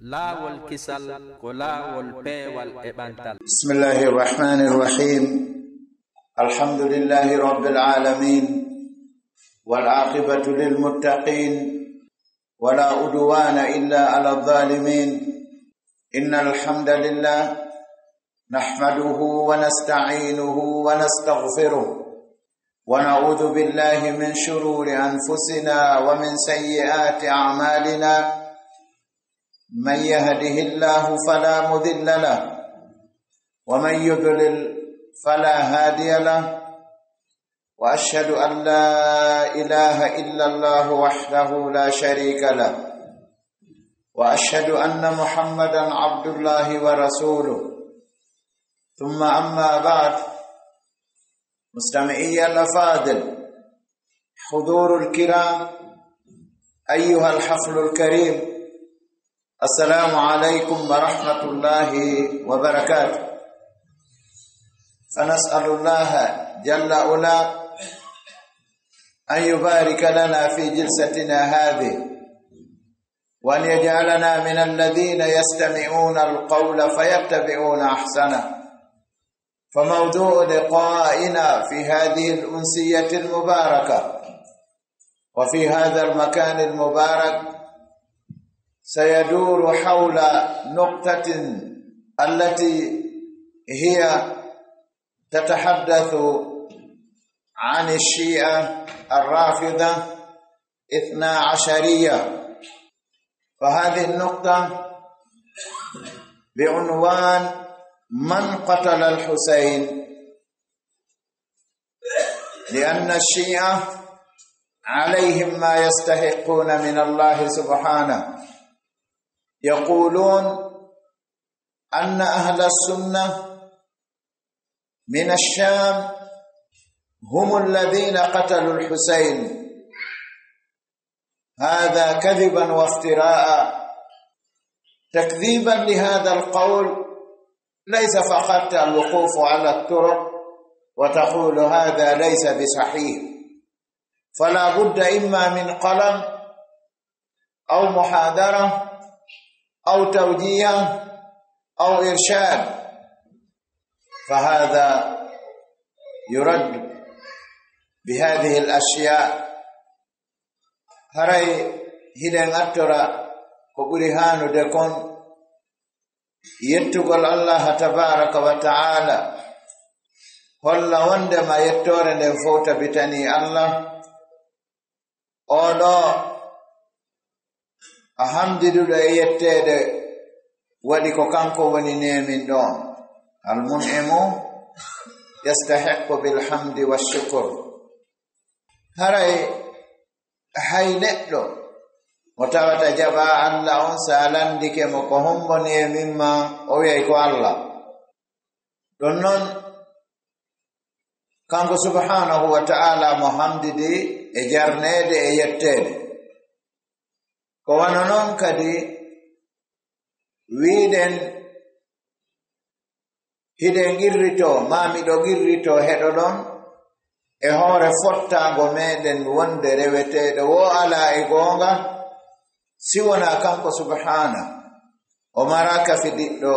laawol kisal ko laawol peewal e ɓantal. Bismillahi rrahmani rrahim. Alhamdulillahi rabbil alamin wal aqibatu lil muttaqin wala udwana illa ala adh-dhalimin. Innal hamdalillah nahmaduhu wa nasta'inuhu wa nastaghfiruh wa na'udzu billahi min shururi anfusina wa min sayyiati a'malina. من يهده الله فلا مضل له ومن يضلل فلا هادي له وأشهد أن لا إله إلا الله وحده لا شريك له وأشهد أن محمدا عبد الله ورسوله ثم أما بعد. مستمعي الأفاضل، حضور الكرام، أيها الحفل الكريم، السلام عليكم ورحمة الله وبركاته. فنسأل الله جل وعلا أن يبارك لنا في جلستنا هذه وأن يجعلنا من الذين يستمعون القول فيتبعون أحسنه. فموضوع لقائنا في هذه الأنسية المباركة وفي هذا المكان المبارك سيدور حول نقطة التي هي تتحدث عن الشيعة الرافضة 12. فهذه النقطة بعنوان من قتل الحسين، لأن الشيعة عليهم ما يستحقون من الله سبحانه. يقولون أن أهل السنة من الشام هم الذين قتلوا الحسين. هذا كذبا وافتراء. تكذيبا لهذا القول ليس فقط الوقوف على الطرق وتقول هذا ليس بصحيح، فلا بد إما من قلم أو محاضرة أو توجيه أو إرشاد، فهذا يرد بهذه الأشياء. هري هيدن أترى كبرهان دكون يتقل الله تبارك وتعالى هلا وندما يتورن فوت بتني الله أولا alhamdulillah yettede wadi ko kanko woni nemin don. Al-mun'imu yastahiqqu bil hamdi wash shukr. Haray hay neddo mo tawata jaba Allah on salandike mo ko homboni mimma o wi ko Allah don non kanko subhanahu wa ta'ala mo hamdidi e jarnede e yettede. Ko wana non kadi wiiden hiden girrito mamiɗo girrito heɗo ɗon e hoore fottago meɗen wonde reweteɗo wo ala e goonga siwona kanko subhana o maraka fi diɗɗo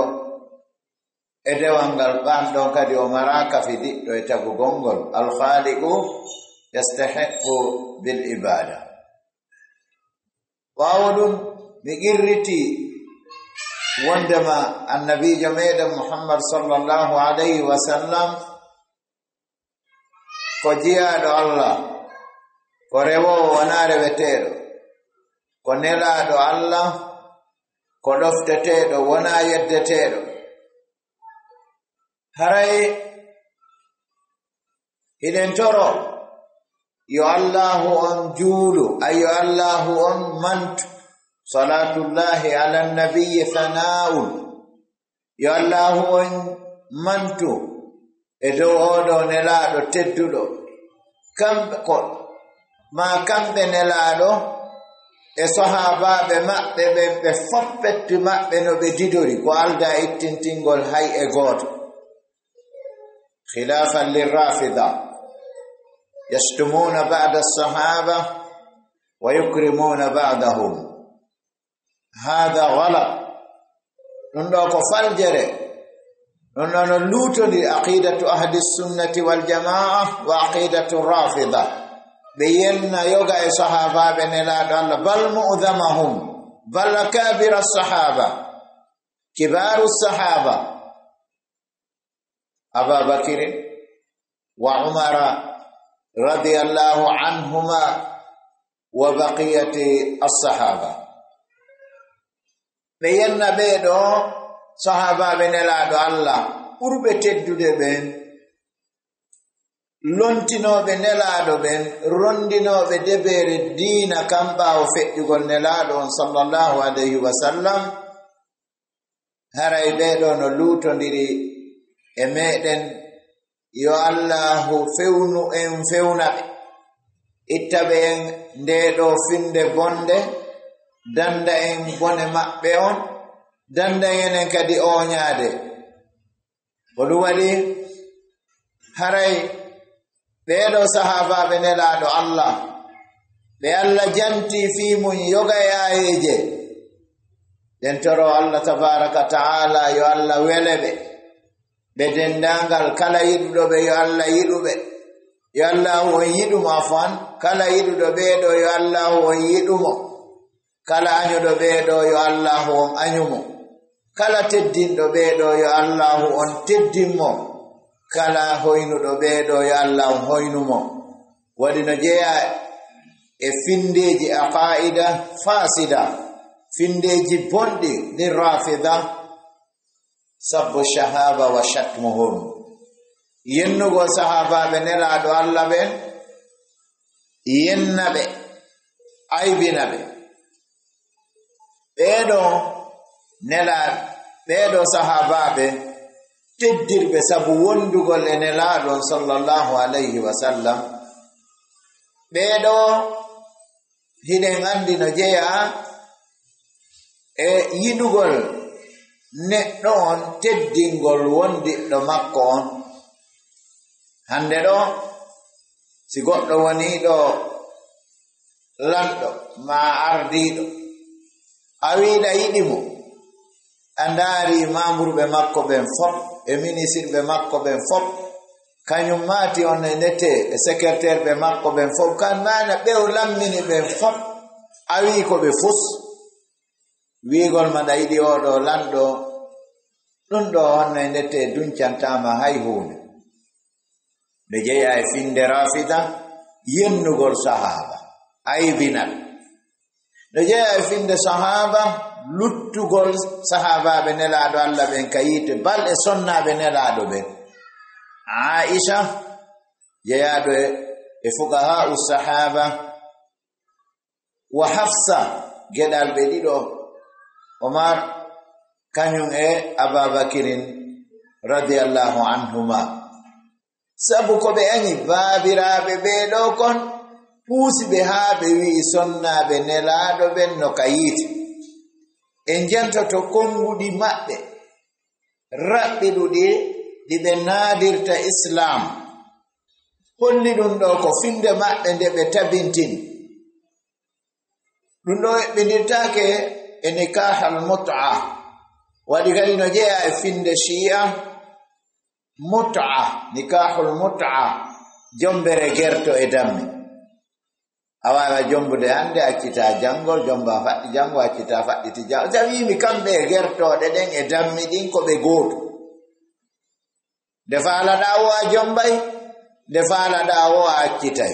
e dewal ngal ɓanɗon kadi o maraka fi diɗɗo e tagugol ngol. Al-khaliqu yastahiqqu bil ibada. Wawɗum mi girriti wondema annabijo meɗen Muhammad sallallahu alayhi wa sallam ko jiyaɗo Allah, ko rewowo wona reweteɗo, ko nelaɗo Allah, ko ɗofteteɗo wona yeddeteɗo. Haray hiɗen toro yo Allahu on juulu, ayo Allahu on mantu. Salatullahi ala nabiyyi thana'un. Yo Allahu on mantu e dow oɗo nelaɗo tedduɗo. Kamɓe ko ma kamɓe nelaɗo e sahabaɓe maɓɓe ɓe foppetti maɓɓe no ɓe didori ko alda ittintingol hay e goto. Khilafan lirrafida يشتمون بعد الصحابة ويكرمون بعدهم. هذا غلط. ɗum ɗo ko faljere ɗum ɗo no luutodi aqidatu ahli sunnati wal jamaa wa aqidatu rafida ɓe yenna yoga e sahabaɓe nelaɗo Allah bal mu'dhamahum bal akabira sahaba kibaru sahaba Aba Bakr wa Umara radiyallahu anhuma wa baqiyati as-sahaba ɓe yenna ɓeeɗo sahabaɓe nelaɗo Allah ɓurɓe teddude ɓen lontinoɓe nelaɗo ɓen rondinoɓe deɓere diina kam ɓaawo feƴƴugol nelaɗo on sallallahu alayhi wa sallam haray ɓeeɗo no luutondiri e meɗen yo Allahu fewnu en fewnaɓe itta ɓe en ndeɗo finde bonde danda en bone maɓɓe on danda enen kadi oñaade ko ɗum waɗi haray ɓeeɗo sahabaɓe nelaɗo Allah ɓe Allah janti fiimum yoga e ayeje ɗen toro Allah tabaraka ta'ala yo Allah wele ɓe dendangal kala yiɗuɗo ɓe yo Allah yiɗuɓe yo Allah on yiɗumo afan kala yiɗuɗo ɓeeɗo yo Allah on yiɗumo kala añuɗo ɓeeɗo yo Allah on añumo kala teddinɗo ɓeeɗo yo Allah on teddinmo kala hoynuɗo ɓeeɗo yo Allah on hoynumo waɗi no jeeya e findeji aqaida fasida findeji bonɗi ɗi rafida sabbu shahaba wa shatmuhum yennugo sahabaɓe nelaɗo Allah ɓen yennaɓe aybinaɓe ɓeeɗo nelaɗo ɓeeɗo sahabaɓe teddirɓe sabu wondugol e nelaɗon sallallahu alayhi wa sallam ɓeeɗo hiɗen andi no jeeya e yiɗugol neɗɗo on teddingol wondiɗɗo makko on hande ɗo si goɗɗo woni ɗo lanɗo ma ardiɗo a wiɗa yiɗimo a ndaari mamburɓe makko ɓen fop e ministre ɓe makko ɓen fop kañum maati on e nete e secrétaire ɓe makko ɓen fop kan mana ɓew lammini ɓen fop a wi ko ɓe fus wiigol maɗa yiɗi oɗo lanɗo ɗum ɗo on e nete duncantama hay hunde nde jeeya e finde rafida yennugol sahaba aybinal nde jeeya e finde sahaba luttugol sahabaɓe nelaɗo Allah ɓen ka yiite balɗe sonnaɓe nelaɗo ɓen Aisha jeeyaɗo e fuqaha'u sahaba wa Hafsa geɗal ɓe ɗiɗo Omar kañum e Aba Bakrin radiyallahu anhuma sabu ko ɓe añi baabiraɓe ɓeeɗo kon puusi ɓe haa ɓe wi'i sonnaɓe nelaɗo ɓen no ka yiite en jantoto konguɗi maɓɓe raɓɓiɗuɗi ɗi ɓe naadirta islam holli ɗum ɗo ko finde maɓɓe nde ɓe tabintini ɗum ɗo eɓɓindirtaake e nikahal mut'a waɗi kadi no jeeya e finde shi'a mut'a nikahul mut'a jombere gerto e dammi a wawa jombude hande accita janngol jomba faɗɗi janngo accita faɗɗiti jango sa wimi kamɓe e gertoɗe ɗen e dammi ɗin ko ɓe gooto nde faalaɗa o a jombay nde faalaɗa o a accitay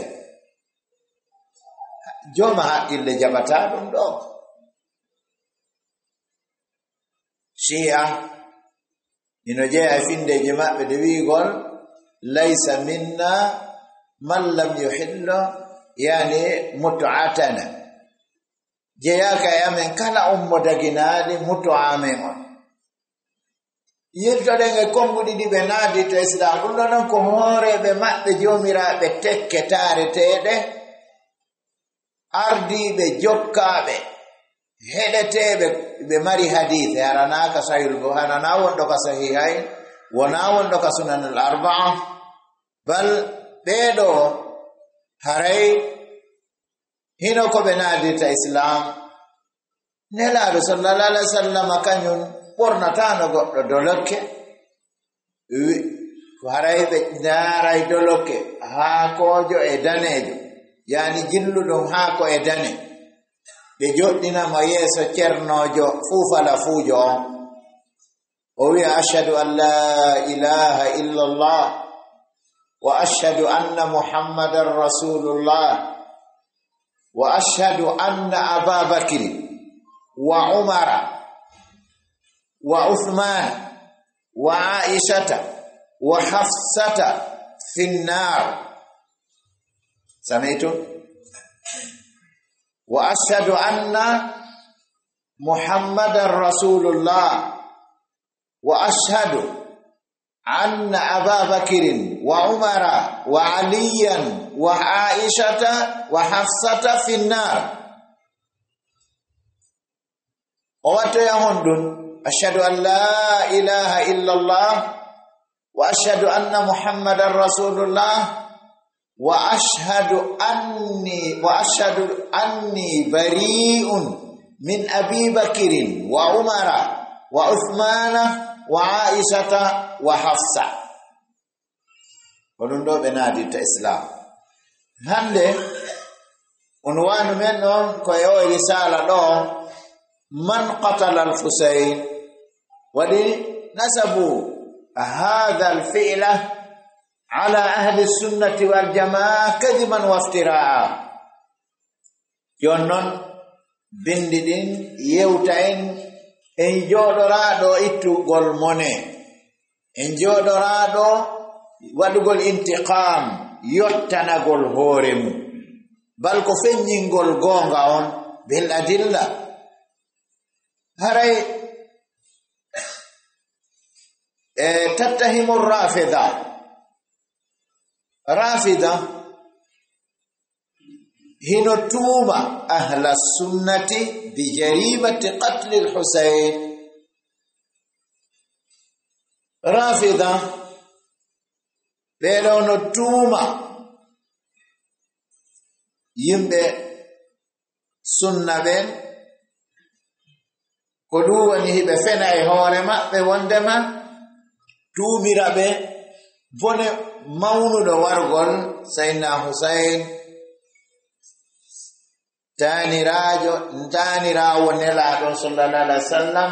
joma haqqille jaɓata ɗum ɗo shi'a ino jeeya e findeji maɓɓe de wiigol laysa minna man lam yuhillo yani mut'atana jeeyaka e amen kala ummo daginaɗi mutu'amen on yirtoɗen e konguɗi ɗi ɓe naadi to islam ɗum ɗo noon ko hooreɓe maɓɓe joomiraɓe tekketareteɗe ardiɓe jokkaɓe heɗeteɓe ɓe mari hadith haranaka sahihul bukhari na wonɗo ka sahihayn wona wonɗo ka sunan al arba'a bal ɓeeɗo haray hino ko ɓe naadirta islam nelaɗo sallallahu alaihi wasallam kañum ɓornata no goɗɗo dolokke ko haray ɓe ndaaray dolokke haakojo e daneejo yani jilluɗum haako e dane ɓe joɗɗinamo yeeso ceernojo fuufala fuujo on o wiya ashhadu an la ilaha illa allah wa ashhadu anna muhammadan rasulullah wa ashhadu anna aba bakri wa umara wa uthman wa aishata wa hafsata fi nnar سمعتم وأشهد أن محمد رسول الله وأشهد أن أبا بكر وعمر وعليا وعائشة وحفصة في النار وتيهندن أشهد أن لا إله إلا الله وأشهد أن محمد رسول الله وأشهد أني بريء من أبي بكر وعمر وعثمان وعائشة وحفصة ونندو بنادي الإسلام هنده عنوان منهم كيو رسالة لهم من قتل الحسين ولنسبوا هذا الفعل على أهل السنة والجماعة كذبا وافتراء يونن بندين يوتين en joɗoraɗo ittugol mone en joɗoraɗo waɗugol intiqam yottanagol hoore mum bal ko feññingol goonga on bil adilla haray tattahimu rafida hino tuuma ahla sunnati bi jarimati qatl al-Husayn rafida ɓeɗo no tuuma yimɓe sunna ɓen ko ɗum woni hiɓe fena e hoore maɓɓe wondema tuumira ɓe bone mawnuɗo wargol Sayyidina Husayn tanirawo nelaɗo sallallahu alaihi wasallam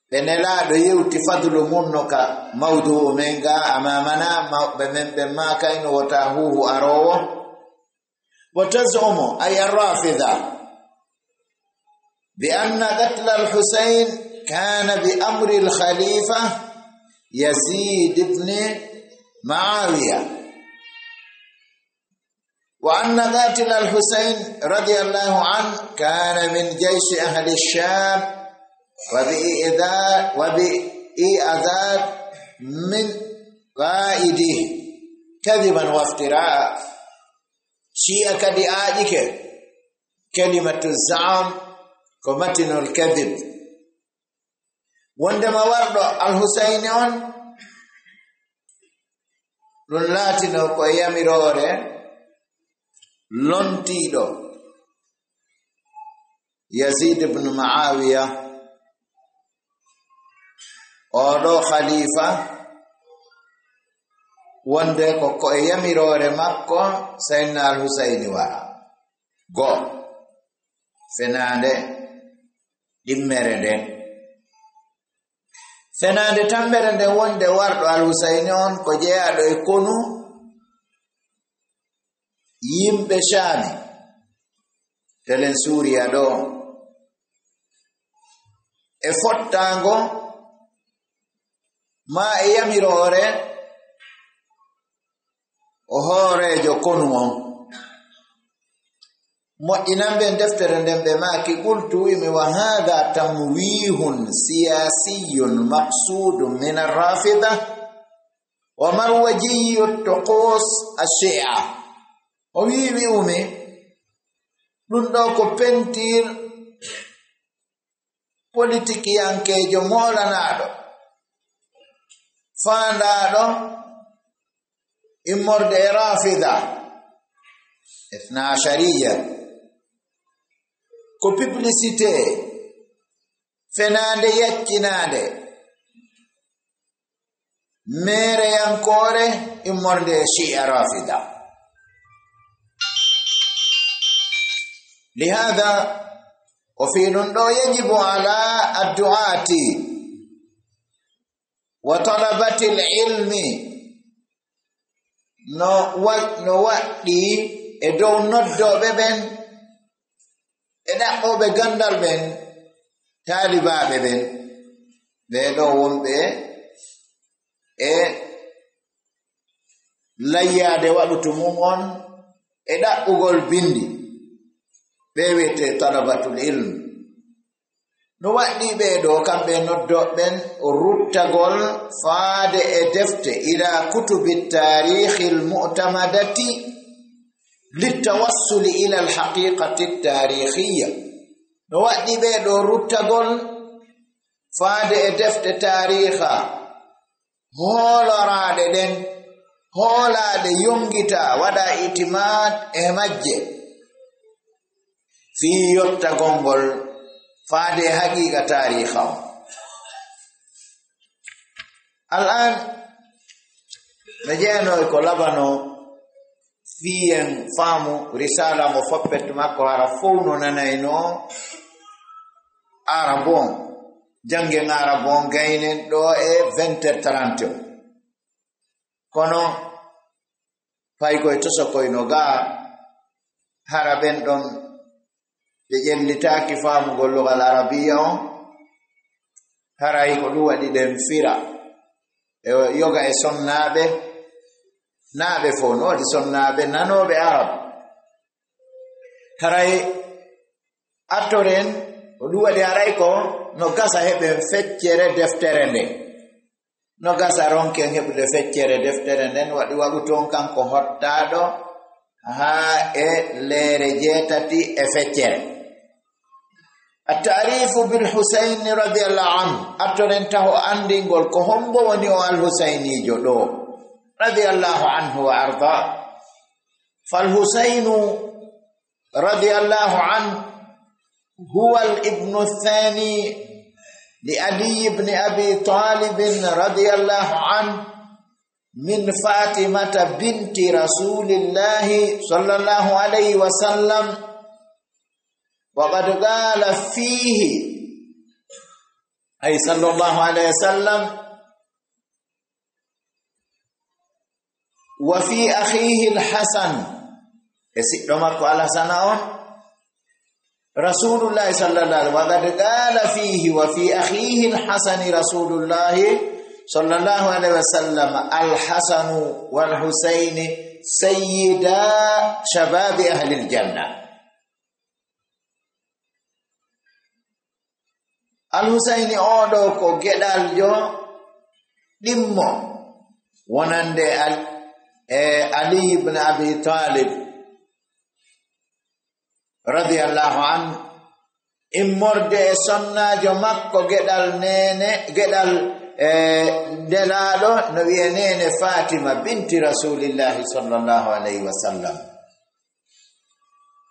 ɓe nelaɗo yewti fadlu munno ka mawdu'u men ga amamana ɓe men ɓe makayno wota huhu arowo wa tazumu ay ar-rafida bi anna qatl al-Husayn kana bi amri al-khalifa Yazid ibn Muawiya وأن قاتل الحسين رضي الله عنه كان من جيش أهل الشام وبإعداد من قائده كذبا وافتراء شيء كدعائك كلمة الزعم كمتن الكذب وعندما ورد الحسين لاتنو كياميروري lontiɗo Yazid ibn Muawiya oɗo khalifa wonde ko e yamirore makko Sayyidina al-Husaini wara go fenande ɗimmere nden fenande tambere nden wonde warɗo al-Husaini on ko jeeyaɗo e konu yimɓe Shaami telen Suuriya ɗo e fottango ma e yamirore o hoorejo konu on moƴƴinanɓe deftere nden ɓe maaki qultu imi wa hada tamwihun siyasiyun maqsudun min ar-rafida wa marwajiyu tuqus ash-shi'a o wiwi umi ɗum ɗo ko pentir politikiyankejo molanaɗo faandaɗo immorde e rafida ithna ashariya ko publicité fenande yaccinade mere yankore immorde shi'a rafida. لهذا وفي نندو يجب على الدعاة وطلبة العلم no waɗɗi e dow noddoɓe ɓen e ɗaɓɓoɓe gandal ɓen taalibaɓe ɓen ɓe ɗo wonɓe e layyade waɗutu mum on e ɗaɓɓugol bindi ɓe wiyete talabatul ilm. no waɗɗi ɓe ɗo kamɓe noddoɓen ruttagol faade e defte ila kutubi tarihi almu'tamadati litawassuli ila alhaqiqati tarihiyya. no waɗɗi ɓe ɗo ruttagol faade e defte tariha hooloraɗe ɗen hoolaɗe yongita waɗa itimad e majje fi yottagongol faade haqiqa tariha. al'an mi jeenoy ko labano fiyen faamu risala mo foppet makko hara fow no nanayno arabon jangen arabon gaynen ɗo e 20h30 kono paykoye tosokoyno ga hara ɓen ɗon ɓe ƴellitaaki faamugol lugal arabiya on haray ko ɗum waɗi ɗen fira e yoga e sonnaaɓe naaɓe fof no waɗi sonnaaɓe nanooɓe arab haray attoren ko ɗum waɗi haray ko no gasa heɓen feccere deftere nden no gasa ronken heɓude feccere deftere nden waɗi waɗu toon kanko hottaaɗo haa e leere 8 e feccere. التعريف بالحسين رضي الله عنه أترن تهو أندينغول كهمبو ونيو الحسيني جدو رضي الله عنه وأرضاه. فالحسين رضي الله عنه هو الابن الثاني لعلي بن أبي طالب رضي الله عنه من فاطمة بنت رسول الله صلى الله عليه وسلم. وقد قال فيه أي صلى الله عليه وسلم وفي أخيه الحسن يسئلمك على سنة رسول الله صلى الله عليه وسلم وقد قال فيه وفي أخيه الحسن رسول الله صلى الله عليه وسلم الحسن والحسين سيدا شباب أهل الجنة. Al-Husaini oɗo ko geɗaljo ɗimmo wonande Ali ibn Abi Talib radiyallahu anhu immorde e sonnajo makko geɗal delaɗo no wiye nene Fatima binti rasulillahi sallallahu alayhi wa sallam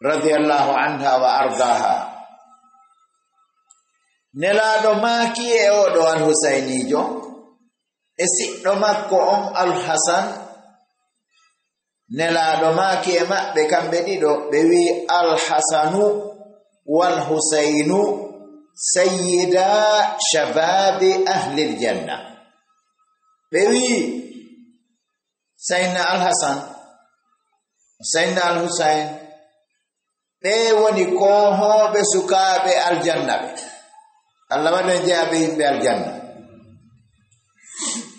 radiyallahu anha wa ardaha. Nelaɗo maaki e oɗo Al-Husainijo e siɗɗo makko on Al-Hasan. Nelaɗo maaki e maɓɓe kamɓe ɗiɗo ɓe wi Al-Hasanu wal Husainu sayyida shababi ahli aljanna. ɓe wi Sayyidina Al-Hasan Sayyidina Al-Husain ɓe woni kohoɓe sukaaɓe aljanna ɓe. Allah waɗen jeyaɓe yimɓe aljanna.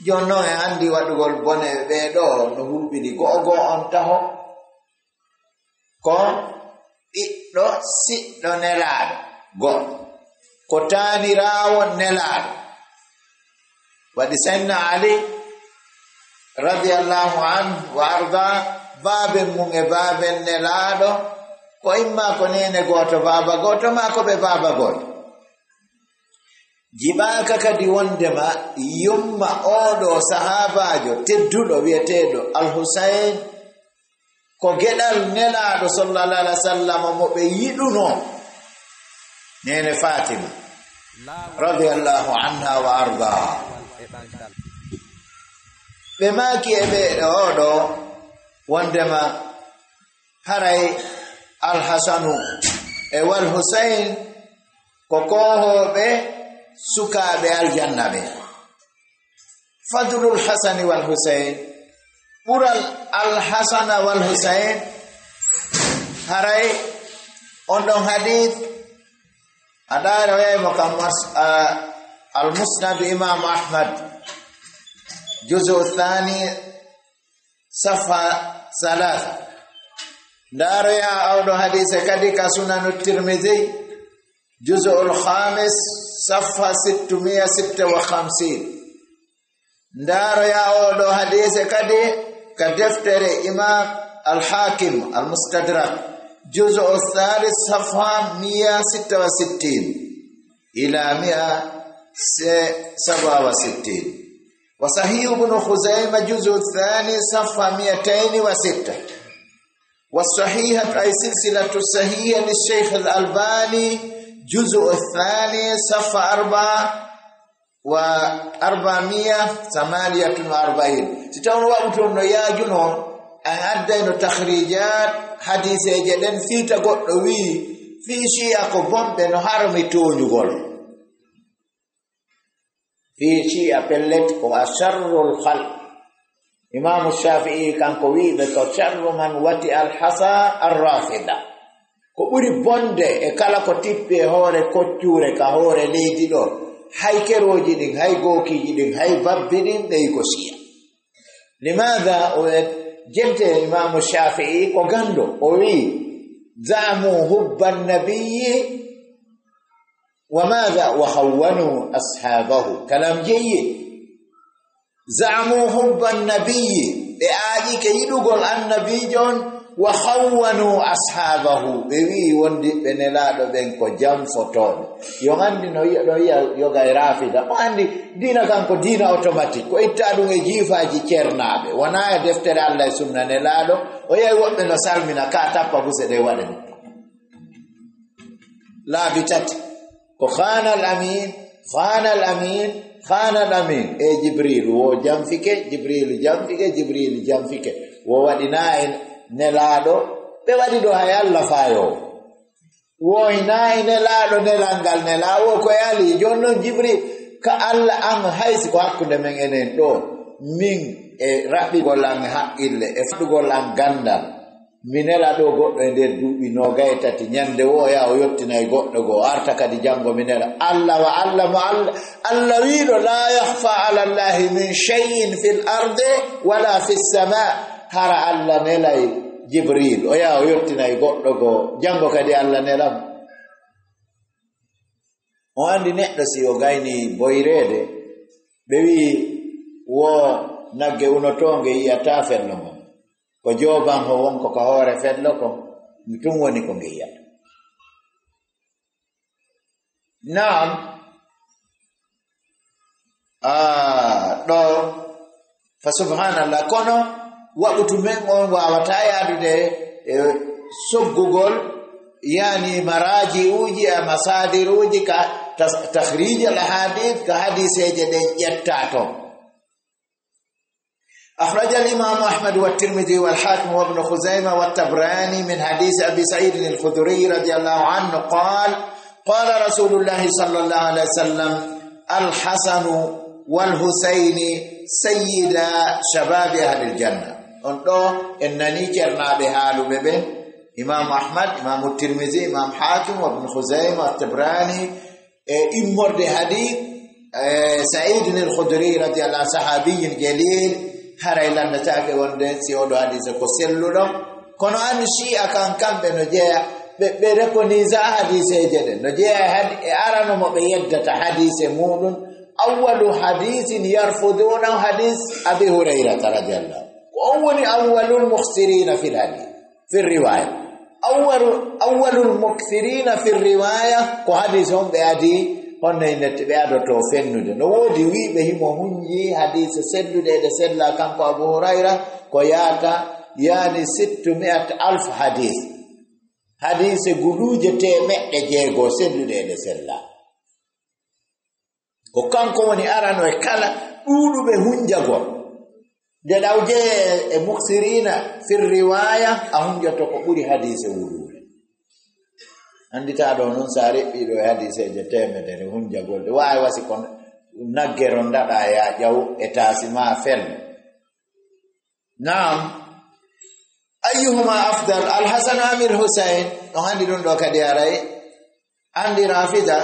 jonnon e andi waɗugol bone ɓeɗo no hulɓini go'o on taho ko ɓiɗɗo siɗɗo nelaaɗo goɗɗo ko taaniraawo nelaaɗo. waɗi Sayyidina Ali radiyallahu anhu wa arda baaben mum e baaben nelaaɗo ko imma ko nene gooto baaba gooto ma ko ɓe baaba gooto. jiɓaaka kadi wondema yumma oɗo sahabajo tedduɗo wiyeteɗo Al-Husain ko geɗal nelaaɗo sallallahu alaihi wasallam mo ɓe yiɗuno nene Fatima radiyallahu anha wa arda be maki ebe odo wondema haray al-Hasanu e wal Husayn ko kohoɓe sukaɓe aljanna ɓe. Fadlul Hasani wal Husayn, ɓural al-Hasana wal Husayn haray on ɗon hadith aɗaare waymo kam al-Musnad Imam Ahmad juzu thani safa 3 داريا أو حديث كذي كسنن الترمذي جزء الخامس صفحة 656 داريا أو حديث كذي كدفتر إمام الحاكم المستدرك جزء الثالث صفحة 166 إلى 167 وصحيح ابن خزيمة جزء الثاني صفحة 206 والصحيحة أي سلسلة الصحيحة للشيخ الألباني جزء الثاني صفحة 448 تتون وقتون يا جنون أن أدين تخريجات حديث جدن في تقوي في شيء أقوم بنهار متون يقول في شيء أبلت وأشر الخلق Imam Shafi'i kanko wiiɓe ko sharru man wati al-hasa ar-rafida ko ɓuri bonde e kala ko tippe hoore koccure ka hoore leydi ɗo hay keroji ɗin hay gookiji ɗin hay babbi ɗin ɗey ko siya limadha o jente Imam Shafi'i ko gando o wii zamu hubba nabiyyi wa madha wa khawwanu ashabahu kalam jayyid زعموا حب النبي بآجي كيدوغل النبي جون وخونوا أصحابه بوي وندي بنلادو بنكو جام فوتون يوغاندي نو يوغاي رافدا واندي دينا كانكو دينا اوتوماتيك كو إتادو جيفاجي كيرنابي ونايا دفتر الله سنة نلادو ويا يوغبي نو سالمنا كاتاقا بوسي ودن لا بتات كو خان الأمين خان الأمين جبريل و جنفك جبريل جنفك جبريل جنفك ووديناي نلادو بودي دو هاي الله فايو ويناي نلادو نلانغال نلاو كو يالي جونو جبريل كالله أن هايس كو حكو دمن enen do min e rabbi golan haqqille e fadu golan gandal minela do goddo e der duubi no gaytati nyande wo ya o yottinay goddo go arta kadi jango minela Allah wa Allah wido la yakhfa ala Allah min shay'in fil ardi wala fis sama hara Allah melay Jibril o ya o yottinay goddo go jango kadi Allah nelam o andi neddo si o gayni boyrede be wi wo nagge unotonge yata fenno ko joban ho wonko ko hoore fedlo ko mutum woni ko ngiyata naam do fa subhanallah kono waɓutu men on wawata yadude soggugol yani maraji uji a masadir uji ka takhrij al hadith ka hadiseje de jettato أخرج الإمام أحمد والترمذي والحاكم وابن خزيمة والطبراني من حديث أبي سعيد الخدري رضي الله عنه قال رسول الله صلى الله عليه وسلم الحسن والحسين سيدا شباب أهل الجنة أنتو إنني كرنا بحال ببه إمام أحمد إمام الترمذي إمام حاكم وابن خزيمة والطبراني إمر حديث سعيد الخدري رضي الله عنه صحابي جليل haray landataake wonde si odo hadise ko selludo kono an shi'a kan kambe no jeya be recognize hadise jede no jeya arano mo be yeddata hadise mudun awwalu hadithin yarfuduna hadith abi hurayra radhiyallahu awwali awwalul mukhsirina fil hadith fi riwaya awwalul mukthirina fi riwaya ko hadith on be adi honne net be adoto fennude no wodi wiibe himo hunji hadith seddude de sella kanko Abu Huraira ko yaata yani 600,000 hadith guluje temedde jeego seddude de sella o kanko woni arano e kala ɗuuɗuɓe hunjago nde ɗawje e muksirina fir riwaya a hunjoto ko ɓuri hadise wuluure andita ɗo noon sa reɓɓiɗo e hadiseje temedere hunjagolde wawi wasi ko naggero ndaɗa ya ƴaw e tasima fel naam ayyuhuma afdal alhasan amir husain on andi ɗum ɗo kadi aray andi rafida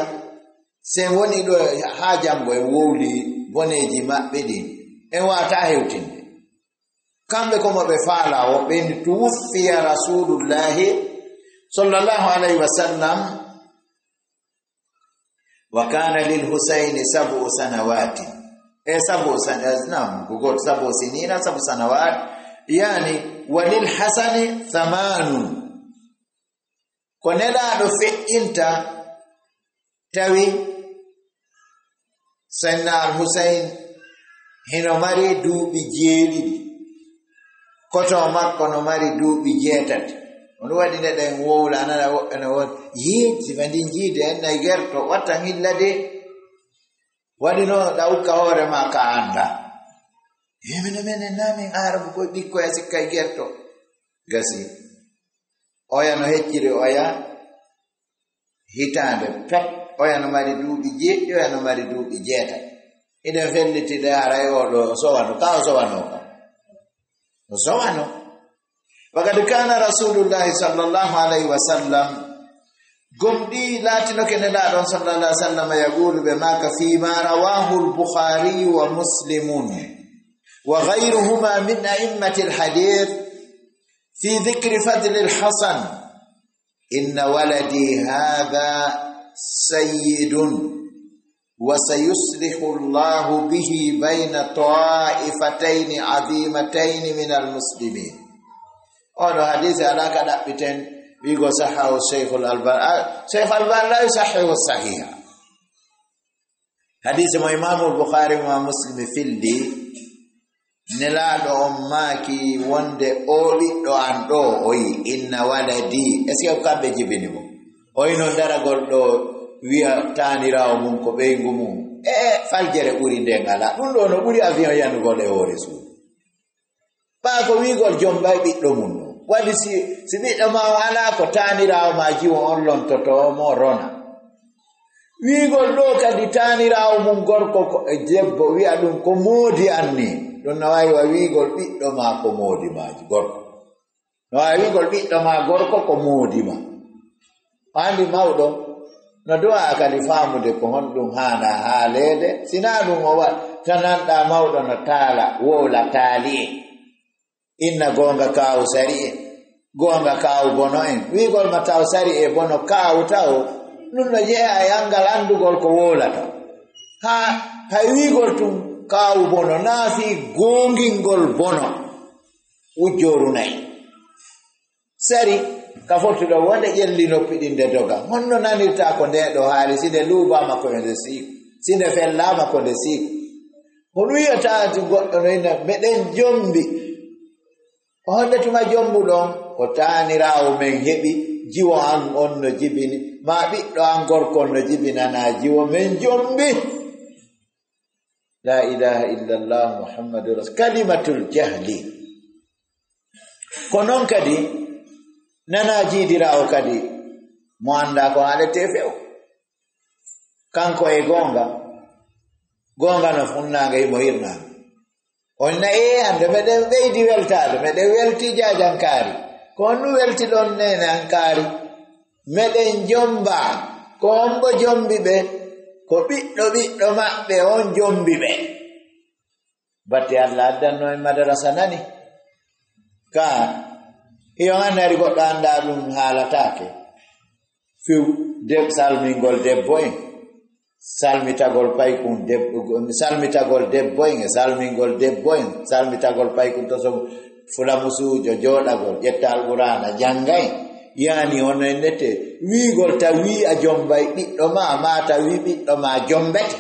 sen woni ɗo ha jango e wowli boneji maɓɓe ɗin en wata hewtinde kamɓe komo ɓe faala woɓɓe ndi tuwuffiya rasulullahi sallallahu alayhi wa sallam wa kana lil husaini 7 sanawati gugol 7 sinina 7 sanawat yani walil hasani 8 ko nelaɗo feƴƴinta tawi sayyidina al-Husayn hino mari duuɓi 7 koto makko no mari duuɓi 7 on waɗi neɗen wowla nana woɓɓe no won sifa ndin jiide en nayi gerto watta hillade waɗi no ɗawka hoore ma ka anda mino menen namin arabu koye ɓikkoya sikka e gerto gasi oya no hecciri oya hitande pet oya no mari duuɓi 7 oya no mari duuɓi 7 iɗen fellitide aray oɗo sowano ka o sowano ka o sowano وقد كان رسول الله صلى الله عليه وسلم قمدي لا تنكن لا صلى الله عليه وسلم يقول بما فيما رواه البخاري ومسلم وغيرهما من أئمة الحديث في ذكر فضل الحسن إن ولدي هذا سيد وسيصلح الله به بين طائفتين عظيمتين من المسلمين ono hadisi alaka dabbiten wigo sahahu Sheikh al-Albani Sheikh al-Albani la yusahihu sahiha hadisi mo Imam al-Bukhari wa Muslim fildi nelado maki wonde o ɓiɗɗo an ɗo oyi inna waladi eske kamɓe jibini mo oyi non daragol ɗo wiya tanirawo mum ko ɓeygu mum faljere ɓuri nde ngala ɗum ɗo no ɓuri avion yanugol e hoore suudu ɓa ko wigol jombay ɓiɗɗo mum waɗi si ɓiɗɗo ma ala ko tanirawo ma jiwo on lontoto mo rona wigol ɗo kadi tanirawo mum gorko ko e debbo wi'a ɗum ko moodi anni ɗum no wawi wa wigol ɓiɗɗo ma ko moodi maji gorko no wawi wigol ɓiɗɗo ma gorko ko moodi ma andi mawɗo no do'a kadi famude ko honɗum hana haalede sina ɗum o wat tananɗa mawɗo no taala wowla taali'e inna gonga kawu sari e gonga kawu bono en wigol ma taw sari e bono kawu taw ɗum no jeeya yangal andugol ko wolata hay wigol tum kawu bono naafi gongingol bono wujjoru nayi sari ka fottuɗo wonde ƴelli noppi ɗin nde doga honno nanirta ko nde ɗo haali sinde luubama ko nde siiko sinde fellama ko nde siiko hoɗum wiyataati goɗɗo noyna meɗen jombi honde tuma jombu ɗon ko tanirawo men heɓi jiwo an on no jibini ma ɓiɗɗo an gorko on no jibinana jiwo men jombi la ilaha illallah muhammadu rasul kalimatul jahli ko non kadi nana jiidirawo kadi mo anda ko haalete few kanko e gonga no funnaga imo hirnaga on nayi hande meɗen ɓeydi weltade meɗen welti jajankaari ko onnu welti ɗon nene ankaari meɗen jomba ko on bo jombi ɓe ko ɓiɗɗo maɓɓe on jombi ɓe batte Allah addanno en madarasa nani ka iyo andari goɗɗo anda ɗum haalatake few salmingol debbo en salmitagol paykun salmitagol debbo en salmingol debbo en salmitagol paykun to so fulamusujo joɗagol ƴetta alqur'ana jangay yani hono en nete wiigol tawi a jombay ɓiɗɗo ma tawi ɓiɗɗo ma jombete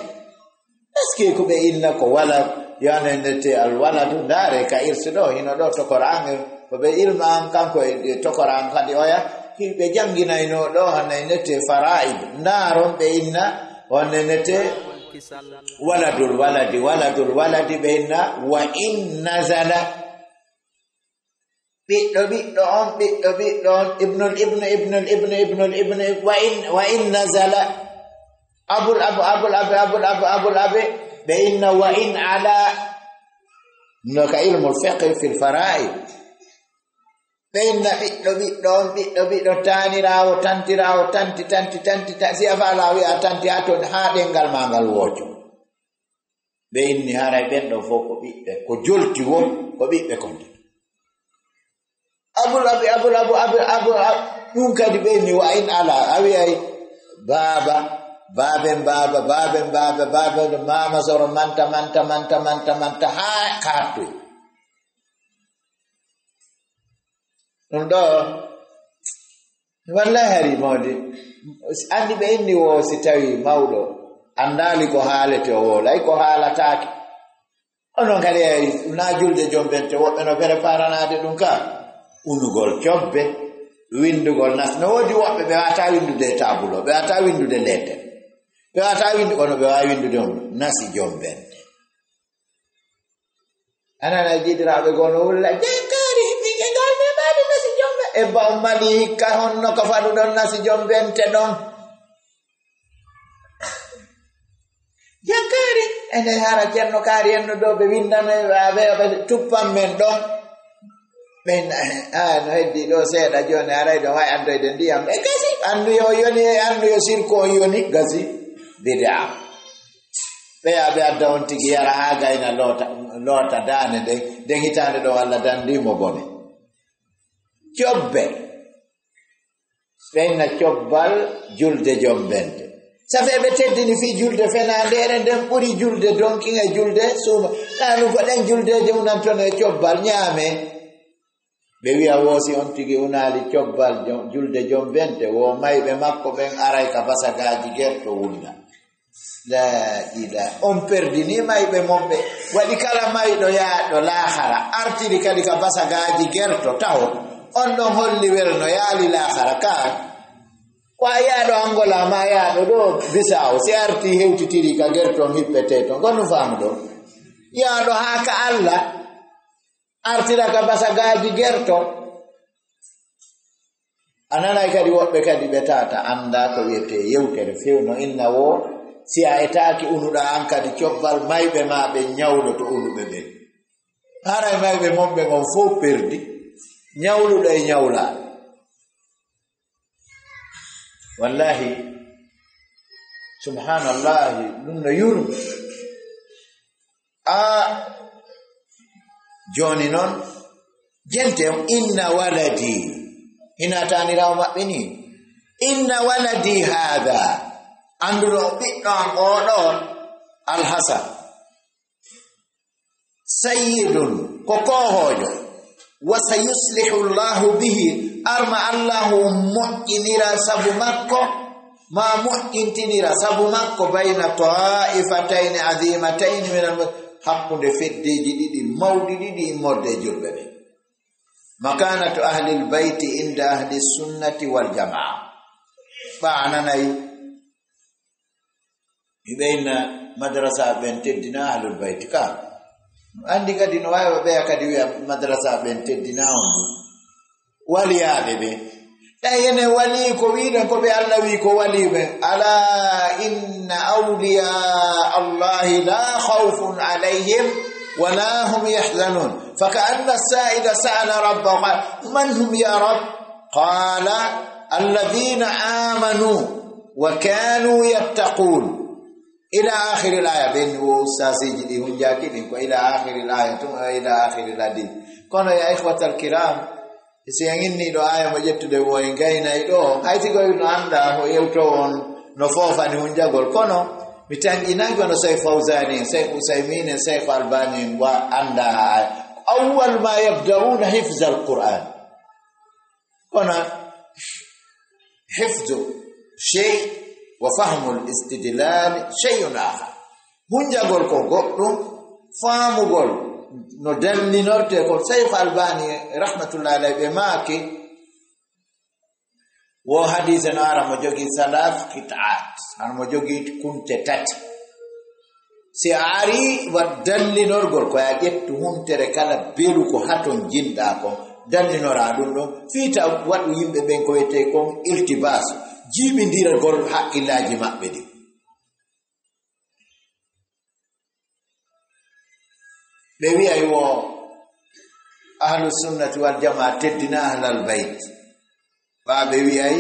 eske ko ɓe inna ko wala yani en nete alwaladu ndaare ka irsiɗo hino ɗo tokorange ko ɓe ilma an kanko e tokoran kadi oya ɓe janginayno ɗo hano en nete fara'id ndaaron ɓe inna wonne nete waladul waladi ɓenna wa in nazala ɓiɗɗo on ibnul ibnu wa in nazala abul abe ɓe inna wa in ala no ka ilmul fiqh fil fara'id ɓe inna ɓiɗɗo tanirawo tantirawo tanti si a faala wi a tanti ha ton ha ɗengal ma ngal wooco ɓe inni haray ɓen ɗo fof ko ɓiɓɓe ko jolti wo ko ɓiɓɓe konde abul abe ɗum kadi ɓe inni wa in ala a wiyay baben baba mama soro manta ha kartoy ɗum ɗo wallahi hari mawde andi ɓe inni wo si tawi mawɗo andali ko haalete o wolay ko haalatake onon kadi na julde jombente woɓɓe no préparanade ɗum ka unugol cobbe windugol nas no woodi woɓɓe ɓe wata windude tabulo ɓe wata windude lettere ɓe wata windu kono ɓe wawi windude nasi jombente anana jiɗiraɓe gono wulla jankari himɓe galɓe mbaɗi nasi jombe e ba o mali hikka honno ko faɗuɗon nasi jombente ɗon jankari ene hara ceerno kaari enno ɗo ɓe windanoɓe tuppan men ɗon ɓen no heddi ɗo seeɗa joni aray ɗo way andoyde ndiyam e gasi anduyo yoni e anduyo sirko o yoni gasi bida ɓeya ɓe adda on tigi yara ha gayna loota dane nden hitande ɗo Allah dandimo bone cobbe ɓenna cobbal julde jombente safe ɓe teddini fi julde fenandere nden ɓuri julde donkin e julde suuma ɗanu ko ɗen juldeje unan toon e cobbal ñaame ɓe wiya woosi on tigi unali cobbal julde jombente wo mayɓe makko ɓen aray ka basagaji gerto wunda la ila on perdini mayɓe momɓe waɗi kala mayɗo yaaɗo lahara artiri kadi ka basagaji gerto taw on ɗon holli welno yaali lahara ka ko a yaaɗo Angola ma yaaɗo ɗo Bisaw si arti hewtitiri ka gerton hippete to gonno faamu ɗo yaaɗo haa ka Allah artira ka basagaji gerto ananay kadi woɓɓe kadi ɓe tata anda ko wiyete yewtere fewno inna wo si a etaaki unuɗa an kadi cobbal mayɓe ma ɓe ñawlo to unuɓe ɓe haray mayɓe momɓe gon fof perdi ñawluɗo e ñawlaaɗo wallahi subhanallahi ɗum no yurmi joni noon jente inna waladi hina tanirawo maɓɓe ni inna waladi hada anduɗo ɓiɗɗo am oɗo Alhasan sayyidun ko kohojo wa sayuslihu llahu bihi arma allahu moƴƴinira sabu makko ma moƴƴintinira sabu makko bayna ta'ifatayni azimatayni min hakkunde feddeji ɗiɗi mawɗi ɗiɗi immorde julɓe ɓe makanatu ahli lbayti inda ahli sunnati waljamaa ɓa ananayi hiɓeyna madrasa ɓen teddina ahlul bayti ka andi kadi no wawi ɓeya kadi wiya madrasa ɓen teddina on ɗum waliyaɓe ɓe ɗayene wali ko wiɗen ko ɓe Allah wi ko wali ɓe ala inna awliya allahi la khawfun alayhim wala hum yahzanun فكأن السائل سأل ربه من هم يا رب قال الذين آمنوا وكانوا يتقون إلى آخر الآية بين وساسي دي هنجاكي إلى آخر الآية ثم إلى آخر الحديث كنا يا إخوة الكرام سيغني دو آية مجد دو وينغينا دو هايتي كو ينو عندا هو يوتون نفوفا نهنجاكول كنا متانجينا كنا سيف فوزاني سيف أسيمين سيف ألباني وعندا أول ما يبدأون حفظ القرآن كنا حفظ شيء وفهم الاستدلال شيء آخر هنجاكول كو قطن فاموغول ندلني نورتي كو سيف ألباني رحمة الله عليه بماكي وحديث نارا مجوغي ثلاث قطعات أنا مجوغي كنت تاتي si ari wa dallinorgol ko ya ƴettu humtere kala belu ko haton jinɗa kon dallinora ɗum ɗon fiita waɗu yimɓe ɓen ko wiyete kon iltibas jiɓindiragol haqqillaji maɓɓe ɗi ɓe wiyay wo ahlusunnati wal jamaa teddina ahlal bayt ɓa ɓe wiyay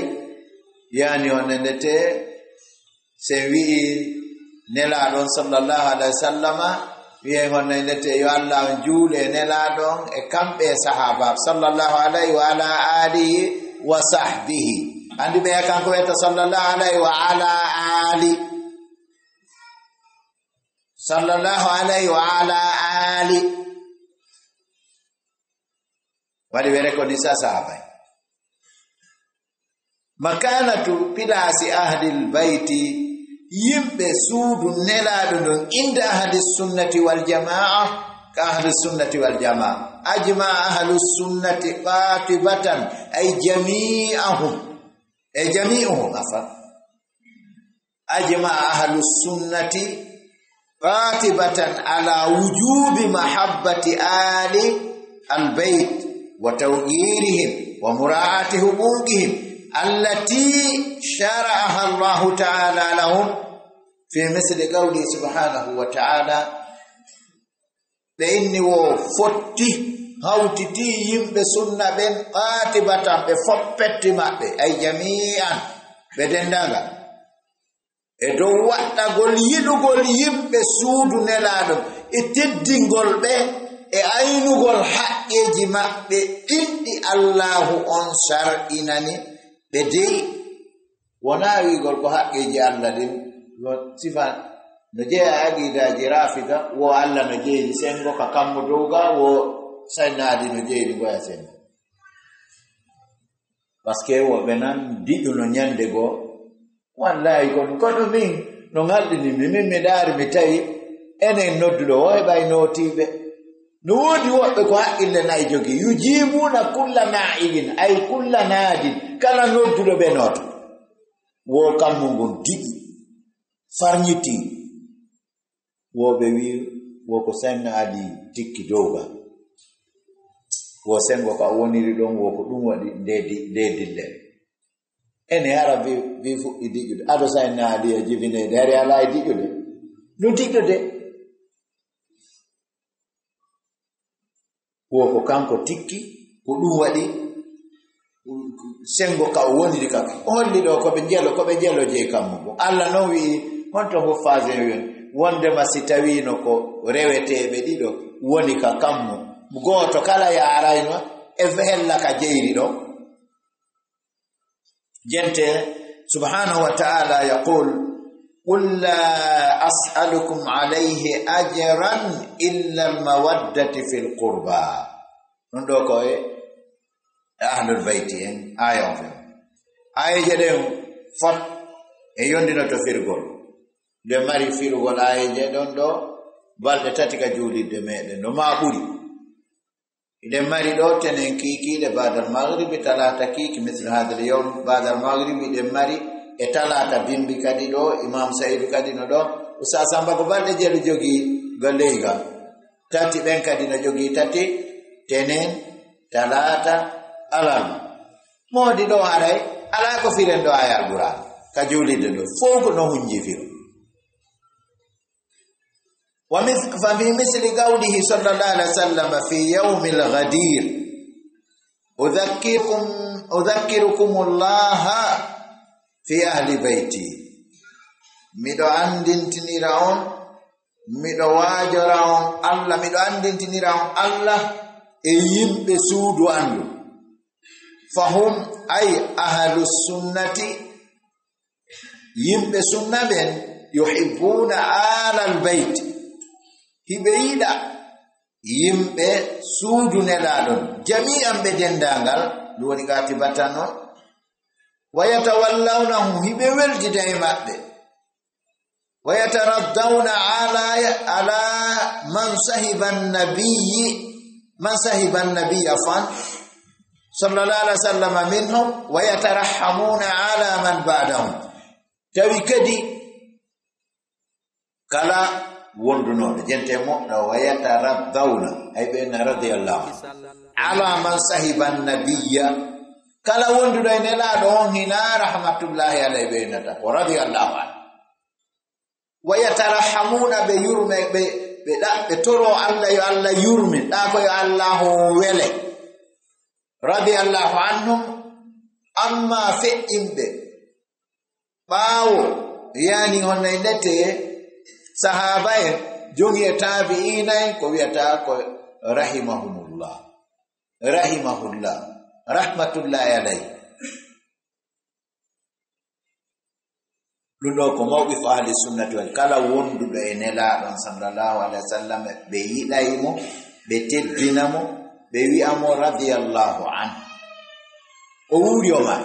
yani o nendete se wi'i nelaɗon sallallahu alaihi wasallama wiyay on nendete yo Allah on juule nelaɗon e kamɓe sahaba sallallahu alaihi wa ala alihi wa sahbihi andi ɓe kanko wiyata sallallahu alaihi wa ala ali sallallahu alaihi wa ala ali waɗi ɓe rekodisa sahaba makanatu pilasi ahlil bayti yimɓe suudu nelaɗo ɗon inda ahlis sunnati wal jamaa ka ahlis sunnati wal jamaa ajma ahlus sunnati qatibatan ay jami'ahum jami'uhum afa ajma ahlus sunnati qatibatan ala wujubi mahabbati ali al bayt wa tawqirihim wa mura'ati huquqihim التي شرعها الله تعالى لهم في مثل قوله سبحانه وتعالى بإني وفتي هاوتتي يمب سنة بين قاتبة بفبت مأبي أي جميعا بدنداغا edo watta gol yidugol yimbe suudu neladum e teddingol be e aynugol haqqeji mabbe indi Allahu on shar'inani ɓe dey wona wigol ko haqqeji Allah ɗin yo sifa no jeeya aqidaji rafida wo Allah no jeeyi sengo ka kammo dowga wo saynaadi no jeeyɗi goya sengo par ce que woɓe nan diƴuno ñande goo wallahi kono min no ngalɗinimi min mi ɗaari mi tawi enen nodduɗo o heɓay nootiɓe no woodi woɓɓe ko haqqille nayi jogii yujibuna kulla na'ibin ay kulla naadin kala nodduɗo ɓe noto wo kammu ngon diƴi farñiti woɓe wi wo ko senna adi tikki dowga wo sengo ko a woniri ɗon wo ko ɗum waɗi ndedille ene hara bi fuɗɗi diƴude aɗo senna adi e jibinede hari ala e diƴude no diƴude wo ko kanko tikki ko ɗum waɗi sengo ka o woniri ka holli ɗo koɓe jelo jeyi kammu bo Allah noon wi'i honto huffase wen wondema si tawino ko reweteɓe ɗiɗo woni ka kammu goto kala yarayno e hella ka jeyri ɗo jente subhanahu wa ta'ala yaqul qul la as'alukum alayhi ajran illa al-mawaddati fil qurba non ɗo ko e ahlul bayti en aya on ayeje ɗen fot e yondino to firgol nde mari firgol ayeje ɗon ɗo balɗe tati ka juulidde meɗen no ma ɓuri iɗen mari ɗo tenen kiikiiɗe badal maghribi talata kiiki misle hadal yawm badal maghribi iɗen mari e talata bimbi kadi ɗo imam saidu kadi no ɗo usa samba ko balɗe jeelu jogii golleyga tati ɓen kadi no jogii tati tenen talata alarba moodi ɗo haray ala ko firen ɗo aya alquran ka juulidde ɗo fof ko no hunji firo ففي مثل قوله صلى الله عليه وسلم في يوم الغدير أذكركم الله في أهل بيتي ميدو أندنتنيراون ميدو واجراون الله ميدو أندنتنيراون الله إيم بسود أندو فهم أي أهل السنة يم بسنة بن يحبون آل البيت hibeida yimbe suudu nelaadon jami'an be dendangal duwoni gati batanno wayatawallawnahum hibe weljida e mabbe wayataraddawna ala man sahiba an-nabiy afan sallallahu alaihi wasallam minhum wayatarhamuna ala man ba'dahum tawi kadi kala wondunoɓe jente moɗɗo wa yataraddawna ay ɓena radiyallahu ala man sahiba nabiyya kala wonduɗo e nelaɗo on hina rahmatullahi alayhi ɓenata ko radiyallahu an wa yatarahamuna ɓe yurme ɓe toro Allah yo Allah yurmi ɗa ko yo Allahu wele radiyallahu anhum amma fe'imɓe ɓaawo yani honno e ndete sahaba en jogi e tabi'ina en ko wiyata ko rahimahumullah rahmatullahi alayhi ɗum ɗo ko mawqif ahli sunnati wal kala wonduɗo e nelaɗon sallallahu alaihi wasallam ɓe yiɗaymo ɓe teddinamo ɓe wi'amo radiyallahu anhu o wuuri o ma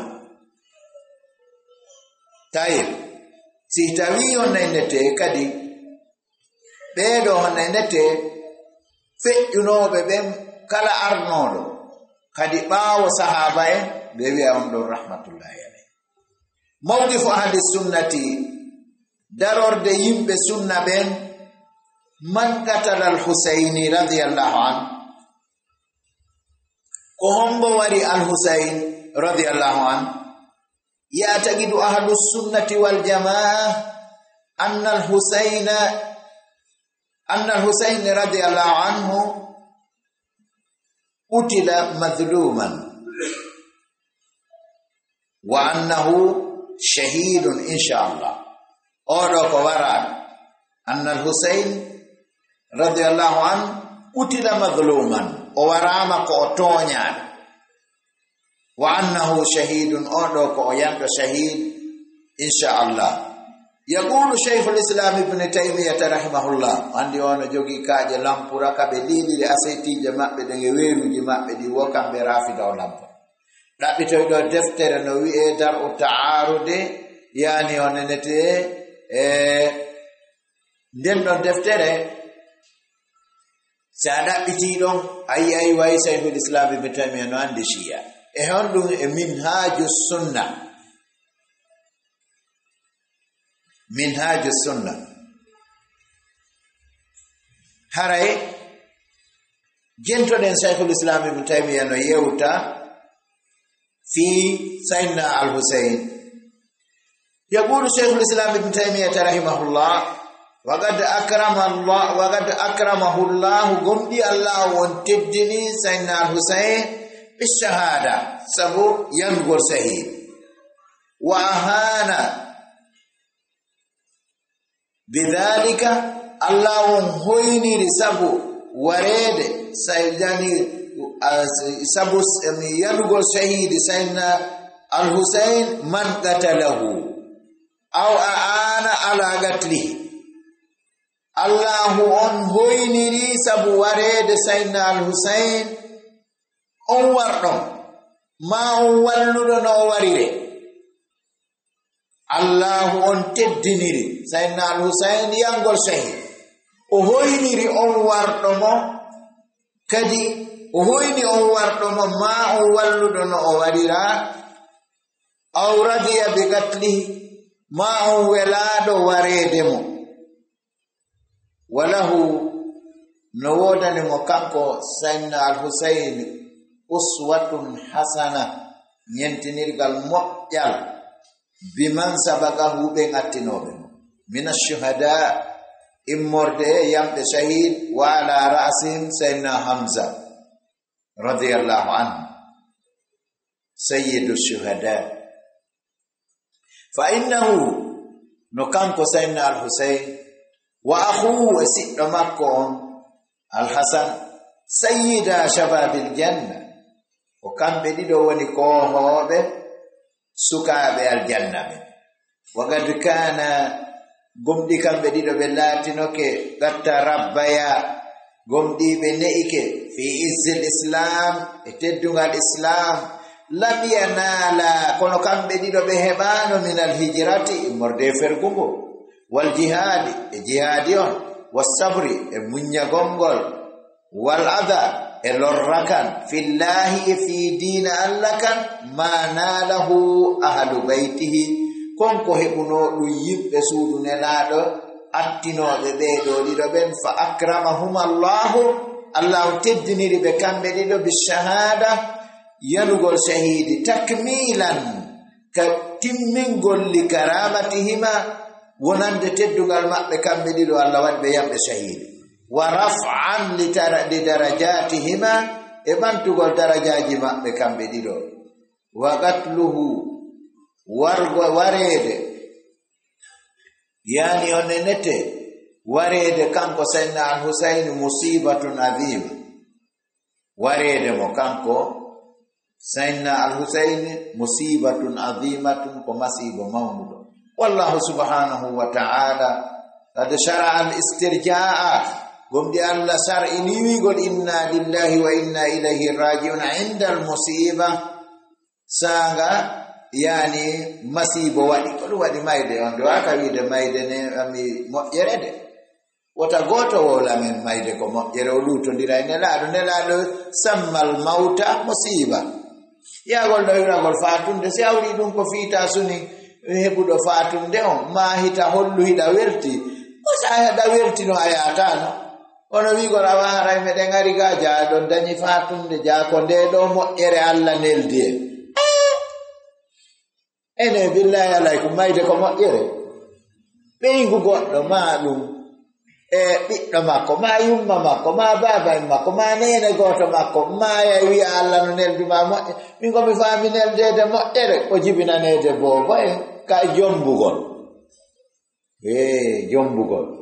tayib si tawi on nendete kadi ɓeeɗo on nendete feƴƴunoɓe ɓen kala arnoɗo kadi ɓaawo sahaba en ɓe wi'a on ɗon rahmatullahi alayhi mawqifu ahli sunnati darorde yimɓe sunna ɓen man qatala al-Husayni radiyallahu anhu ko hombo wari al-Husayn radiyallahu anhu يعتقد أهل السنة والجماعة أن الحسين رضي الله عنه قتل مظلوما وأنه شهيد إن شاء الله أولوك وراد أن الحسين رضي الله عنه قتل مظلوما وورامك أتونيا وأنه شهيد أولوك وينك شهيد إن شاء الله يقول شيخ الإسلام ابن تيمية رحمه الله عندي وانا جوغي كاجة لامبورا كبديلي لأسيتي جماع بدنغي ويرو جماع بدي وكام برافي دو لامبورا لا بتويدو دفتر نوي إدار التعارض يعني وانا نتي دمنا دفتر سادة بتيلون أي واي شيخ الإسلام ابن تيمية نو عندي شيئا ehondum e minhajus sunna haray jentoden Shaykhul Islam Ibn Taymiyyah no yewta fi Sayyidina al-Husayn yaqulu Shaykhul Islam Ibn Taymiyyah rahimahullah وقد أكرمه الله قمدي الله وانتدني سيدنا الحسين بالشهادة سبو ينقر سهيد وأهانا بذلك الله هويني لسبو وريد سيداني سبو ينقر سهيد سيدنا الحسين من قتله أو أعان على قتله الله هويني لسبو وريد سيدنا الحسين on warɗon ma on walluɗo no o warire allahu on teddiniri sayyidina al-Husayn yangol shahid o hoyniri on warɗo mo kadi o hoyni on warɗo mo ma on walluɗo no o warira aw radiya bi qatlihi ma on welaɗo wareede mo walahu no wodani mo kanko sayyidina al-Husayn uswatun hasana nyentinirgal moƴƴal biman sabaqahu ɓen attinoɓe min ash-shuhada immorde yamɓe shahid wa ala ra'sihim sayyidina Hamza radiyallahu anhu sayyidu shuhada fa innahu no kanko sayyidina al-Husayn wa akhuhu siɗɗo makko on al-Hasan sayyida shababil janna o kamɓe ɗiɗo woni kohoɓe sukaaɓe aljanna ɓe wagad kana gomɗi kamɓe ɗiɗo ɓe laatinoke gatta rabbaya gomɗiɓe ne'ike fi izzil islam e teddungal islam lam yanala kono kamɓe ɗiɗo ɓe heɓano min alhijrati morde fergugo wal jihadi e jihadi on wasabri e muññagolngol wal adha e lorrakan fillahi e fi diina Allah kan ma nalahu ahlu baytihi konko heɓuno ɗum yimɓe suudu nelaɗo attinoɓe ɓeeɗo ɗiɗo ɓen fa akramahuma allahu teddiniri ɓe kamɓe ɗiɗo bishahada yanugol shahidi takmilan ka timmingol li karamatihima wonande teddugal maɓɓe kamɓe ɗiɗo Allah waɗi ɓe yamɓe shahidi wa raf'an li darajatihima e ɓantugol darajaji maɓɓe kamɓe ɗiɗo wa qatluhu wareede yani on nenete wareede kanko sayyidina al-Husayn musibatun azima wareede mo kanko sayyidina al-Husayn musibatun azimatun ko masibo mawnuɗo wallahu subhanahu wa ta'ala qad shara'a al-istirja'a gomdi Allah shar'ini wigol inna lillahi wa inna ilayhi raji'un 'inda al-musiba sanga yani masibo waɗi ko ɗum waɗi mayde on do aka wiide mayde ne ami moƴƴere de wota goto wola men mayde ko moƴƴere o lutondira e nelaɗo sammal mawta musiba yagol ɗo wiragol fatunde si awri ɗum ko fiita suni heɓuɗo fatunde on ma hita hollu hiɗa werti o sa heɗa werti no a yatano ono wigol a waray meɗen ari ga jaaɗon dañi fatunde jaako nde ɗo moƴƴere Allah neldi en ene billahi alay ko mayde ko moƴƴere ɓeygu goɗɗo ma ɗum e ɓiɗɗo makko ma yumma makko ma baba en makko ma nene goto makko ma ya wi'a Allah no nelduma moƴƴe min komi faami neldede moƴƴere o jibinanede bobo en ka jombugol jombugol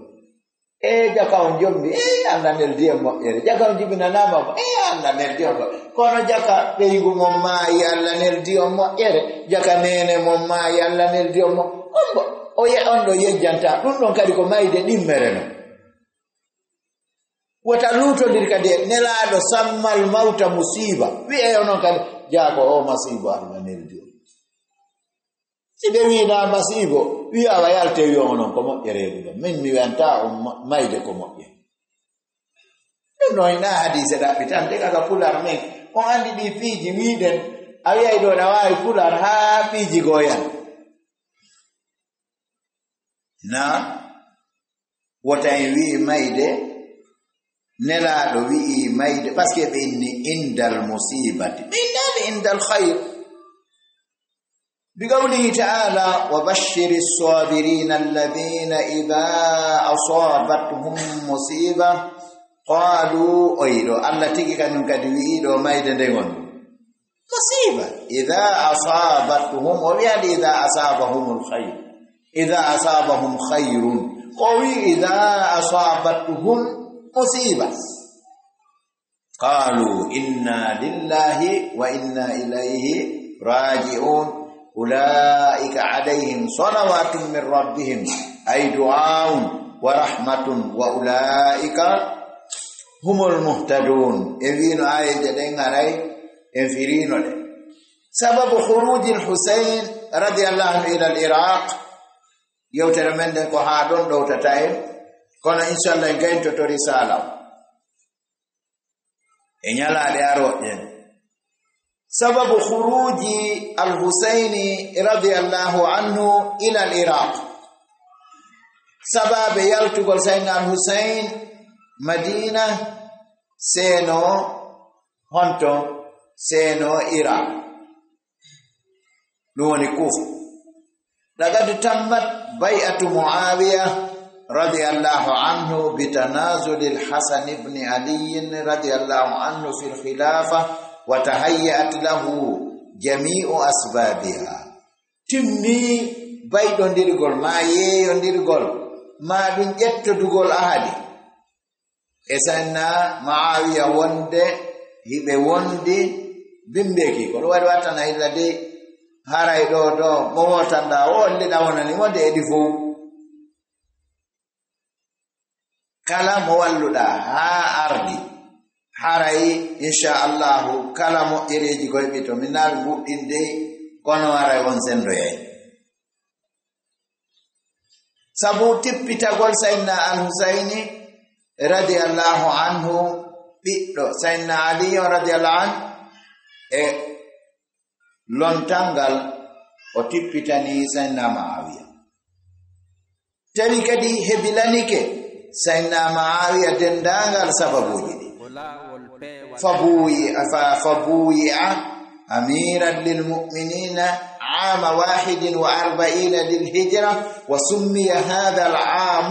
jaka on jombi Allah neldi en moƴƴere jaka on jibinanama ko Allah neldi on kono jaka ɓeygu mon maayi Allah neldi on moƴƴere jaka nene mon maayi Allah neldi on o on ɗo yejjanta ɗum ɗon kadi ko mayde ɗimmere no wota lutondir kadi nelaɗo sammal mawta musiba wi'e onon kadi jaako o masibo Allah neldi on si ɓe wina masibo wi'awa yalte wi onon ko moƴƴereɗu ɗon min mi wiyanta on mayde ko moƴƴe ɗum ɗon ina hadise ɗaɓɓitande kaga pular men on andi ɗi piiji wiɗen a wiyay ɗo ɗa wawi pular haa piiji goyan na wota en wi'i mayde nelaɗo wi'i mayde par ce que ɓe inni indal musibati ɓe innani indal khayr بقوله تعالى وبشر الصابرين الذين إذا أصابتهم مصيبة قالوا أيدو الله تيجي كانوا كدويدو ما يدندون مصيبة إذا أصابتهم وبيان إذا أصابهم الخير إذا أصابهم خير قوي إذا أصابتهم مصيبة قالوا إنا لله وإنا إليه راجعون أولئك عليهم صلوات من ربهم أي دعاء ورحمة وأولئك هم المهتدون إذن آية جدين علي انفرين سبب خروج الحسين رضي الله عنه إلى العراق يوتر من دنكو هادون دو تتايم كون إن شاء الله نجين تتو رسالة إن يلا لأروح سبب خروج الحسين رضي الله عنه إلى العراق سبب يلتقل سيدنا الحسين مدينة سينو هونتو سينو عراق لوني كوف لقد تمت بيعة معاوية رضي الله عنه بتنازل الحسن بن علي رضي الله عنه في الخلافة وتهيأت له جميع أسبابها تمي بايدون ديرغول ما ييون ديرغول ما دون يتدغول أحد إسانا معاوية وندي هبه وندي بمبكي كل واد واتنا إلا دي هاراي دو مووتان دا وندي دا وناني وندي إدفو كلا مولو دا ها أردي haray inshallah kala mo ereji goybe to minal buddinde kono waray won sendo yey sabu tippitagol sayyidina al-Husaini radiyallahu anhu ɓiɗɗo sayyidina Ali radiyallahu anhu e lontangal o tippitani sayyidina Muawiya tawi kadi hebilanike sayna Muawiya dendangal sababuji fabuyi amiran lil mu'minina عام 41 للهجرة وسمي هذا العام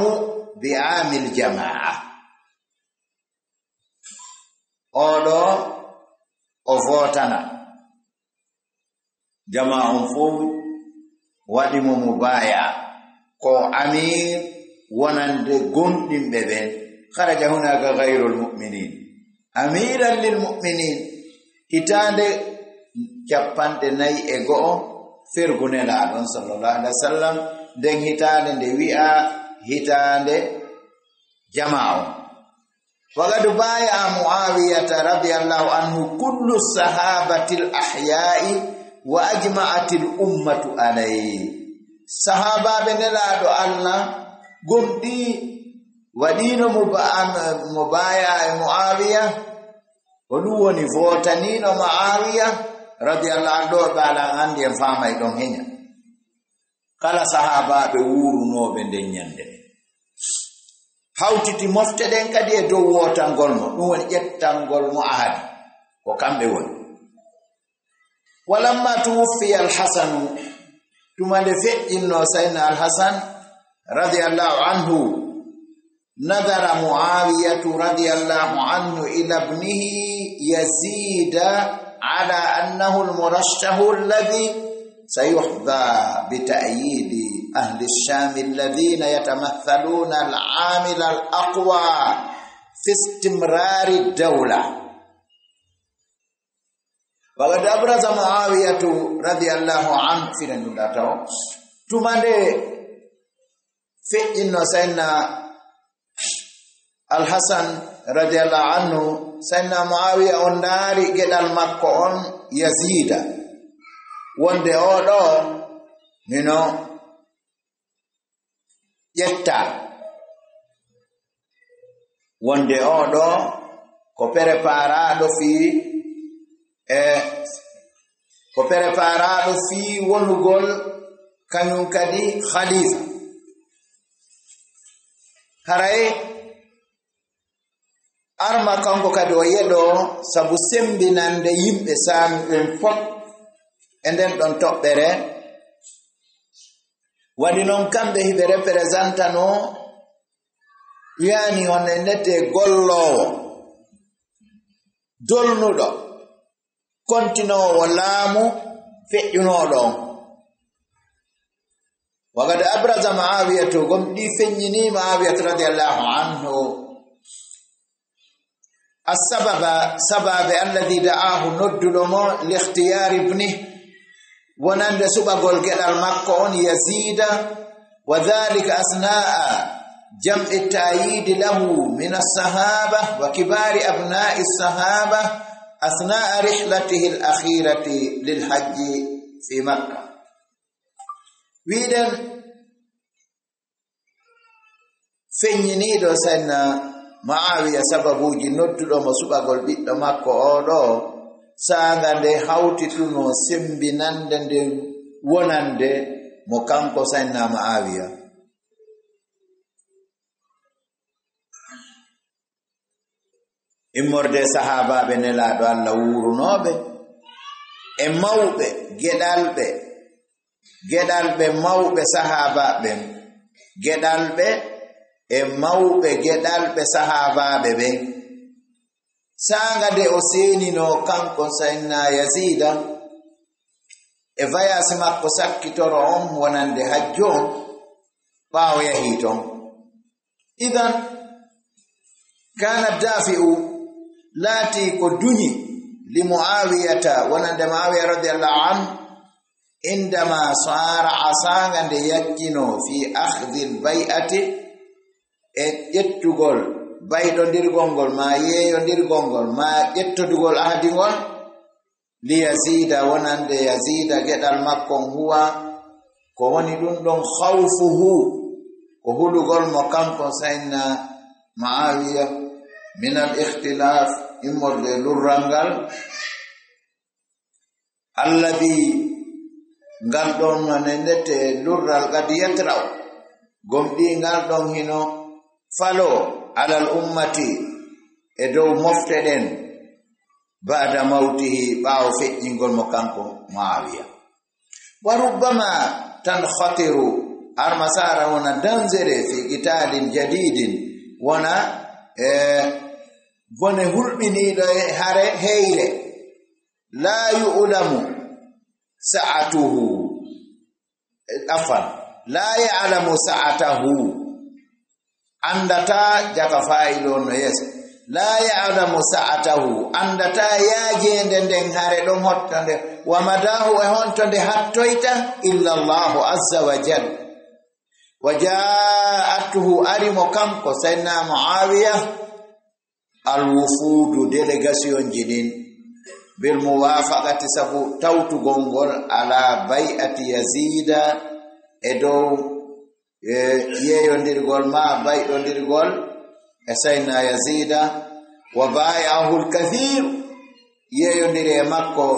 بعام الجماعة أولو أفوتنا جماعة فوق ودم مبايع كو أمير ونند قمتم ببين خرج هناك غير المؤمنين أميرا للمؤمنين هتاند كبانت ناي إغو firgune la don sallallahu alaihi wasallam den hitande de wi'a hitande jama'u wagadu baya Muawiyah radhiyallahu anhu kullu sahabatil ahya'i wa ajma'atil ummatu alayhi sahaba benela do Allah gomdi wadino mubaya Muawiyah woni votanino Muawiyah radiyallahu anhu bala andi en famay don henya kala sahaba be wuruno be den nyande hawtiti mofte den kadi e dow wotangol mo dum woni jettangol mo ahadi ko kambe woni walamma tuwfi al-Hasan tumande fe'inno sayna al-Hasan radiyallahu anhu nadara Muawiyah radiyallahu anhu ila ibnihi Yazid على أنه المرشح الذي سيحظى بتأييد أهل الشام الذين يتمثلون العامل الأقوى في استمرار الدولة وقد أبرز معاوية رضي الله عنه في النداتو تماني في إنه سيدنا الحسن رضي الله عنه سيدنا معاوية ondari gedal makko on Yazida wonde odo yetta wonde odo ko preparado fi wonugol kanyum kadi khalifa haray arma kanko kadi o yedo sabu sembinande yimbe sami en fot enden don tobbere wadi non kambe hibe representano yani on nete gollowo dolnudo kontinowo laamu feƴƴunoɗo wagad abraza Muawiyah gom ɗi feññini Muawiyah radiyallahu anhu السبب الذي دعاه ندلمو لاختيار ابنه ونند سبقول قدال مكة يزيد وذلك أثناء جمع التأييد له من الصحابة وكبار أبناء الصحابة أثناء رحلته الأخيرة للحج في مكة ويدن فيني دو سنة Muawiya sababuji noddudo mo subagol biddo makko odo sanga nde hawtituno sembinande nde wonande mo kanko sayna Muawiya immorde sahaba be nelaado Allah wurunobe e mawbe gedalbe mawbe sahaba be gedalbe e mawbe gedalbe sahababe be sanga de o senino kanko sayna Yazida e vayas makko sakkitoro on wonande hajjo bawo yahiton idan kana dafi'u lati ko dunyi li Muawiyata wonande Muawiya radiyallahu anhu indama sara asanga de yakkino fi akhdhi al-bai'ati e ƴettugol bayɗondirgol ngol ma yeeyondirgol ngol ma ƴettodugol ahadingol li Yazida wonande Yazida geɗal makkon huwa ko woni ɗum ɗon khawfuhu ko hulugol mo kanko sayna Muawiya min al-ikhtilaf immorde lurrangal alladhi ngal ɗon nanete lurral kadi yatraw gomɗingal ɗon hino falo alal ummati e dow mofteden ba'da mawtihi ɓaawo feƴƴingol mo kanko Muawiya. Wa rubbama tankhatiru armasara wona danzere fi qitalin jadidin wona bone hulɓiniɗo e hare heyre la yu'lamu sa'atuhu la ya'lamu sa'atahu andata jaka fa'ilo no yeso la ya'lamu sa'atahu andata yaajende nden hare ɗon hottande wa madahu e hontonde hattoyta illa Allahu azza wa jalla wa ja'atuhu arimo kanko sayyidina Muawiya alwufudu délégation jinin bil muwafaqati sabu tawtugol ngol ala bay'ati yazida e dow yeeyondirgol ma bayɗondirgol e sayyidina yazida wa bay'ahu al-kathir yeeyondiri e makko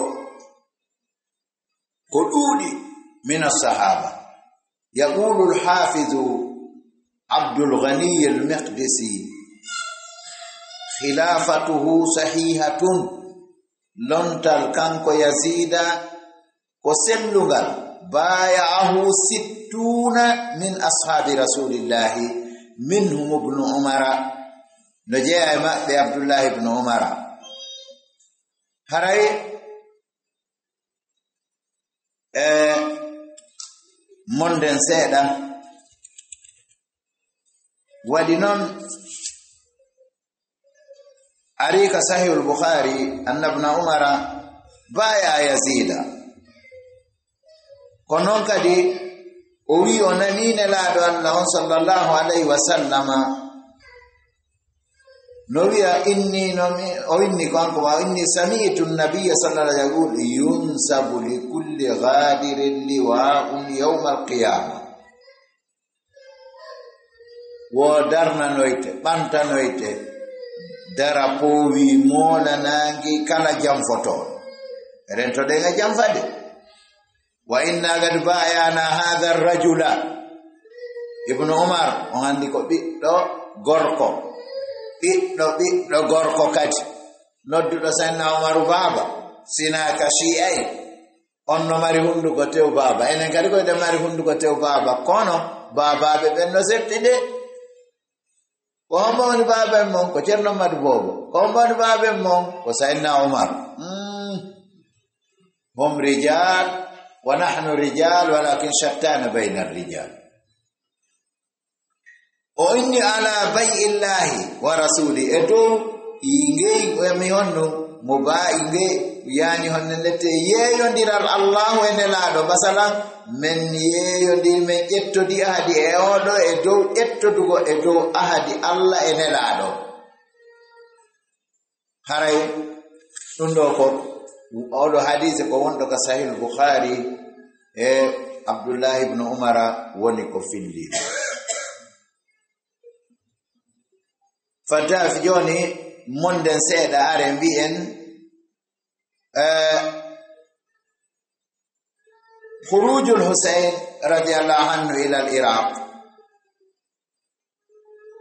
ko ɗuuɗi min as-sahaba. Yaqulu al-hafizu Abdul Ghani al-Maqdisi khilafatuhu sahihatun lontal kanko yazida ko sellungal bay'ahu 60 min ashabi rasulillahi minhum ibn umara no jeeya e maɓɓe Abdullah ibn umara haray monden seeɗa waɗi noon arika sahihul bukhari anna ibn umara baya yazida ko noon kadi o wi o nanine laaɗo Allah on sallallahu alayhi wa sallama no wiya inni o inni kanko ma inni sami'tu an-nabiyya sallallahu alayhi wa sallam yunsabu li kulli ghadirin liwa'un yawm al-qiyamah wo darnanoyte ɓantanoyte darapo wi molanangi kala jamfoto rento de nga jamfade wa inna gad bayana hadha ar-rajula ibn umar on andi ko ɓiɗɗo gorko kadi nodduɗo sayyidina umaru baba sina ka shi'ay on no mari hunduko tew baba enen kadi koyde mari hunduko tew baba kono babaɓe ɓen no settide ko hombo woni baba en mon ko Ceerno Madu Bobo ko hombo woni baba en mon ko sayyidina umar hum rijal wa nahnu rijal walakin shattana bayna ar-rijal o inni ala bay'illahi wa rasuli e dow ingey mi honno mo ba ingey yani honne lette yeeyondiral Allahu e nelaaɗo masalan men yeeyondir men ƴettodi ahadi e oɗo e dow ƴettodugo e dow ahadi Allah e nelaaɗo haray ɗum ɗo ko oɗo hadise ko wonɗo ka sahih bukhari e Abdullah ibn umara woni ko filli fadda fi joni monden seeɗa are mbi'en khurujul Husayn radiyallahu anhu ila al-Iraq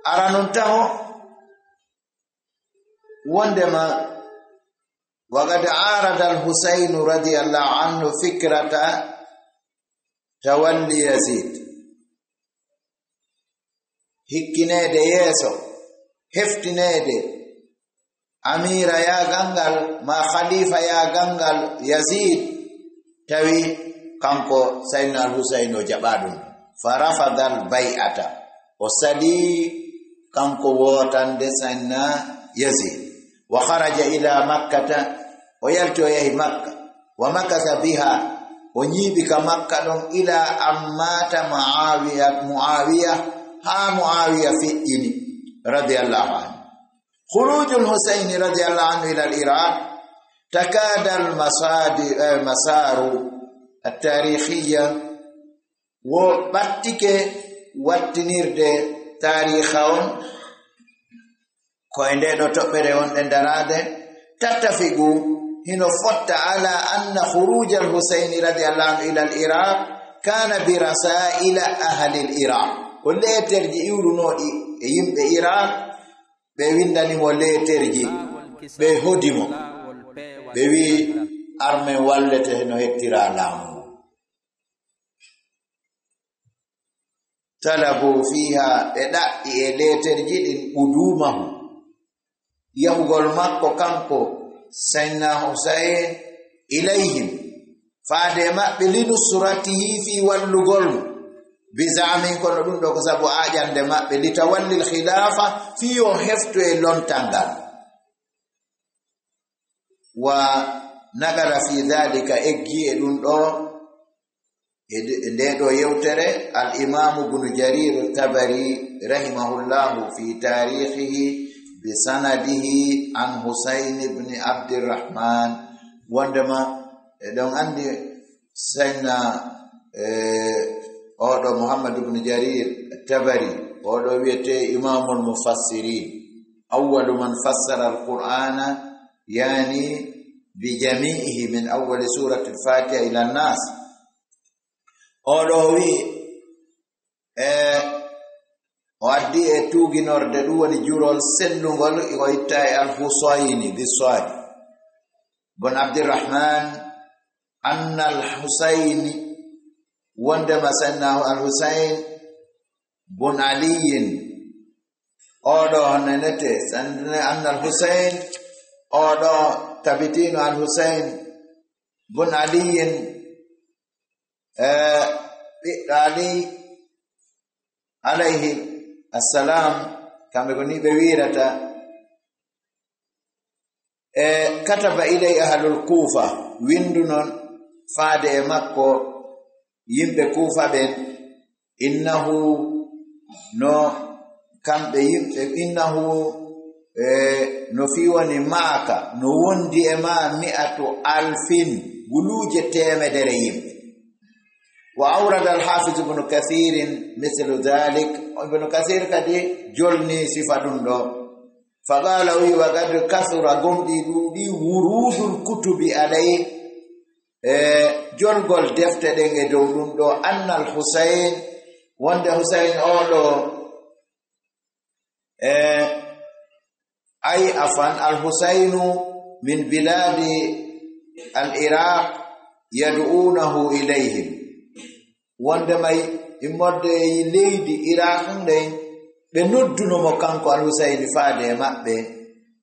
aranun taho wondema وقد عارض الحسين رضي الله عنه فكرة تولي يزيد hikkinede yeso heftinede amira ya gangal ma khalifa ya gangal Yazid tawi kanko sayyidina al-Husayn o jaɓaɗum farafada al-bay'ata o sadi kanko wotande sayyidina Yazid wa kharaja ila makkata o yalti o yahi makka wa makasa biha o ñiiɓi ka makka ɗon ila ammata muawiya ha muawiya feƴƴini radiyallahu anhu khurujul Husayn radiyallahu anhu ila al-Iraq takada al-masaru at-tarikhiyya wo ɓattike wattinirde tarikha on ko e nde ɗo toɓɓere wonɗe darade tattafigu hino fotta ala anna khuruj al-Husayn radiyallahu anhu ila al-Iraq kana bi rasaila ahli al-Iraq ko ko leterji iwrunoɗi e yimɓe Iraq ɓe windani mo leterji ɓe hodimo ɓe wi arme wallete no hettira laamu talabu fiha ɓe ɗaɓɓi e leterji ɗin udumahu yahugol makko kanko Sayyidina Husayn ilayhim faade maɓɓe linusratihi fi wallugol bizamin kono ɗum ɗo ko sabu aƴande maɓɓe litawallil khilafa fi o hefto e lontangal wa nagara fi dhalika eggi e ɗum ɗo e nde ɗo yewtere al imamu ibnu jarir tabari rahimahullahu fi tarihihi bi sanadihi an Husayn ibn Abdirrahman wondema ɗon andi Sayyidina oɗo Muhammad ibn Jarir tabari oɗo wiyete imamul mufassirin awwalu man fassara al-Qur'ana yani bi jami'ihi min awwal surati al-Fatiha ila an-nas oɗo wi o addi e tuuginorde ɗum woni jurol sellugol o itta e al-Husayni biswad bon Abdirrahman anna al-Husayni wondema Sayyidina al-Husayn bun aliyin oɗo nenete anna al-Husayn oɗo tabitino al-Husayn bun aliyin ɓiɗɗo Ali alayhi assalam kamɓe ko ni ɓe wirata kataba ilay ahlul Kufa windu non faade e makko yimɓe Kufa ɓen innahu no kamɓe yimɓe innahu no fiwoni maaka no wondi e ma 100,000 guluje temedere yimɓe wa awrada al-Hafiz ibn Kathir mithlu dhalik ibn Kathir kadi jolni sifa ɗum ɗo faqala wa qad kathura gomɗi ɗuuɗi wurudul kutubi alay jolgol defte ɗen e dow ɗum ɗo anna al-Husayn wonde Husayn oɗo ay afan al-Husaynu min biladi al-Iraq yad'unahu ilayhim wonde may immorde leydi Iraq nden ɓe noddunomo kanko al-Husayn faade maɓɓe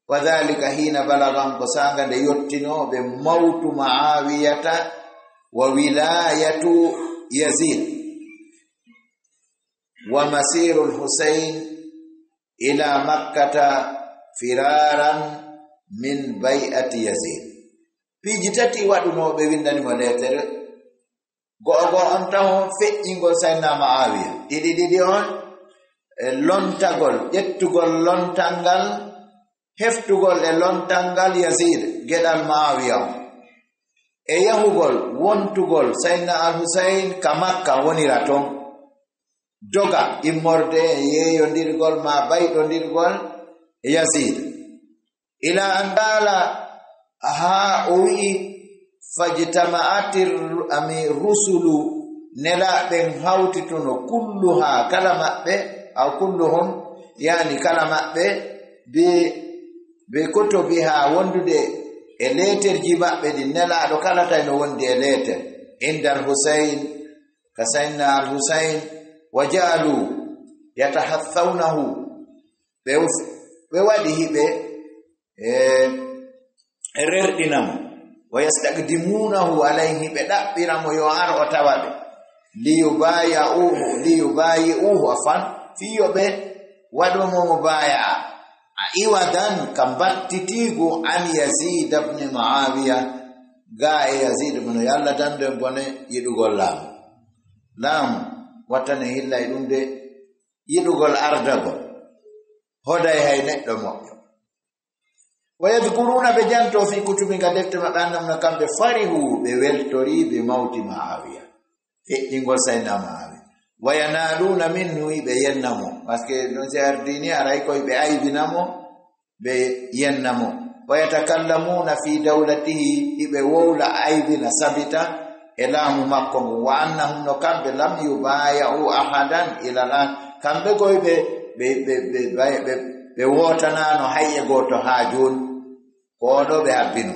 wa dhalika hina balagan ko sanga nde yottinoɓe mawtu Muawiyata wa wilayatu Yazid wa masiru al-Husayn ila makkata firaran min bay'ati Yazid piiji tati waɗunoɓe windanimo letere go'o on taho feƴƴingol Sayyidina Muawiya ɗiɗi on lontagol ƴettugol lontangal heftugol e lontangal Yazid geɗal Muawiya e yahugol wontugol Sayyidina al-Husayn ka Makka wonira ton doga immorde yeeyondirgol ma bayɗondirgol Yazid ila an dala ha o wi'i fajtama'ati ami rusulu nelaɓen hawtituno kulluha kala maɓɓe aw kulluhum yani kala maɓɓe be kutubiha wondude e leterji maɓɓe ɗi nelaɗo kala tay no wondi e leter inda al-Husayn ka Sayyidina al-Husayn wa ja'alu yatahathawnahu ɓe waɗi hiɓe rerɗinamo wa yastaqdimunahu alayhi ɓe ɗaɓɓiramo yo ar o tawaɓe liyubayi'uhu afan fiyo ɓe waɗomo mubaya'a iwadan kam battitigo an Yazid ibn Muawiya ga e Yazid ibn Allah dande bone yiɗugol laamu wattane hilla e ɗum de yiɗugol ardagol hoday hay neɗɗo moƴƴo wa yadhkuruna be janto fi kutubi ga defte maɓɓe annamno kamɓe farihu ɓe weltori be mawti Muawiya heƴƴingol Sayyidina Muawiya wa yanaluna minhu ɓe yennamo par ce que non si ardini aray koye ɓe aybinamo ɓe yennamo wa yatakallamuna fi dawlatihi hiɓe wowla aybina sabita e laamu makko ngu wa annahum no kamɓe lam yubaya'u ahadan ila lan kamɓe koye ɓe wotanano hayye goto ha joni ko oɗo ɓe habbino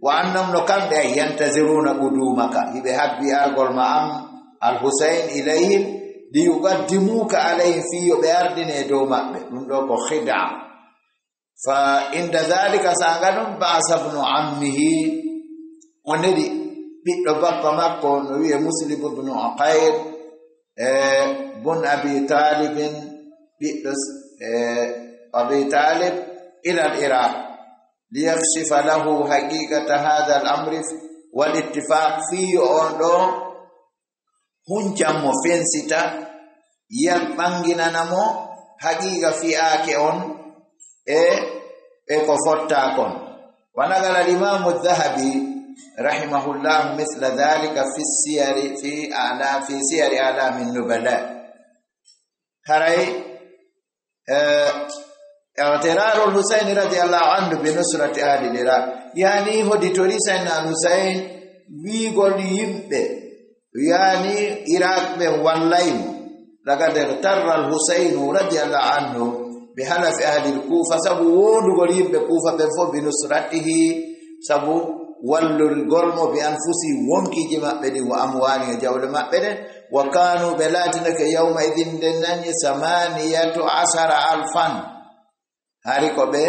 wa annam no kamɓe ay yantaziruna qudumaka hiɓe habbi argol ma am al-Husayn ilayhim li yuqaddimuka alayhim fi yo ɓe ardine dow maɓɓe ɗum ɗo ko khida fa inda dhalika sanga ɗum ba'sa ibnu ammihi o nedi ɓiɗɗo bappa makko no wiye Muslim ibnu Uqayr bun Abi Talibin ɓiɗɗo Abi Talib ila al-Iraq liyakshifa lahu haqiqata hadha al-amri wal ittifaq fi on ɗo huncanmo fensita yal ɓanginanamo haqiqa fi'ake on e ko fotta kon wanagala al-Imam al-Dhahabi rahimahullah mithla dhalika fi siyari a'lam an-nubala haray اعتراض الحسين رضي الله عنه بنصرة أهل العراق يعني هديتوري سيدنا الحسين ويقول يمبه يعني عراق به واللايم لقد اغتر الحسين رضي الله عنه بحلف أهل الكوفة سبو ونقول يمبه كوفة بنصرته سبو ولو القرم بأنفسي وانكي جمع بدي وأمواني جول ما بدي وكانوا بلادنك يومئذ دناني 18,000 hari ko ɓe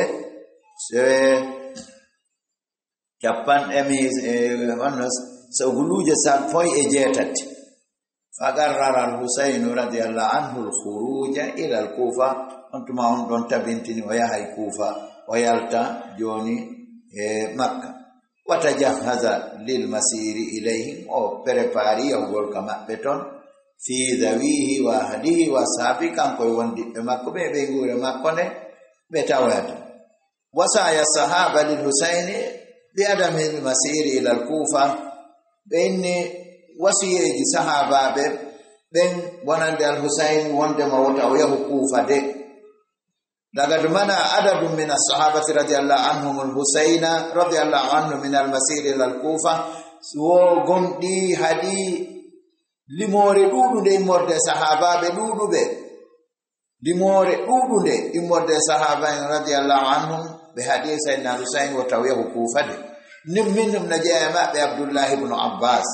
so guluje sappoy e jeetati fagarrara al-Husayn radiyallahu anhu al-khuruja ila al-Kufa on tuma on ɗon tabintini o yahay Kufa o yalta joni e Makka watajahaza lil masiri ilayhim o prépari yahugol ka maɓɓe ton fi dawihi wa ahlihi wa sahbi kanko e wondiɓɓe makko ɓe ngure makko ne بتوات وسعي الصحابة للحسين بعدم المسير إلى الكوفة بين وسيج صحابة بين ونند الحسين وندم وتويه كوفة دي لقد منع عدد من الصحابة رضي الله عنهم الحسين رضي الله عنه من المسير إلى الكوفة وقم دي هدي لمور دودو دي مرد صحابة بدودو بي limore ɗuɗunde immorde sahaba en radiyallahu anhum ɓe haɗi sayyidina Husayn wo tawiyahu Kufa de nim min ɗum na jeeya maɓɓe Abdullah ibn Abbas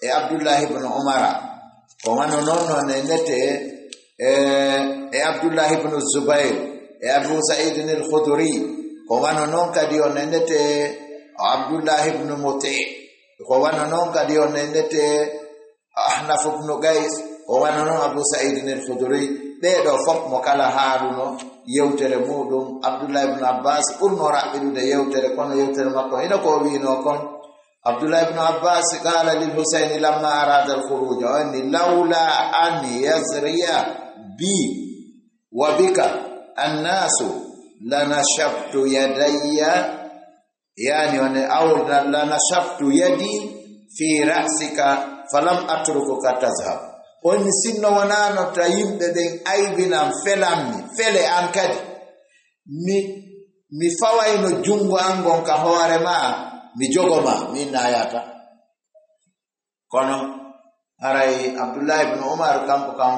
e Abdullah ibn Umara ko wano noon noon e nette e Abdullah ibn Zubayr e Abu Sa'id al-Khudri ko wano noon kadi on e nette Abdullah ibn Muti ko wano noon kadi on e nette Ahnaf ibn Qais ko wano noon Abu Sa'id al-Khudri ɓeɗo fof mo kala haaruno yewtere muɗum Abdullah ibn Abbas ɓurno raɓɓiɗude yewtere kono yewtere makko ina ko wino kon Abdullah ibn Abbas qala lil Husayn lamma arada al khuruj anni lawla an yazriya bi wa bika annasu lanashabtu yadayya yani lanashabtu yadi fi ra'sika falam atrukuka tazhab on sinno wonano ta yimɓe ɓen aybinam felammi fele an kadi mi fawayno jungo an gon ka hoore ma mi jogoma min nayata kono haray Abdullah ibn Umar kanko kam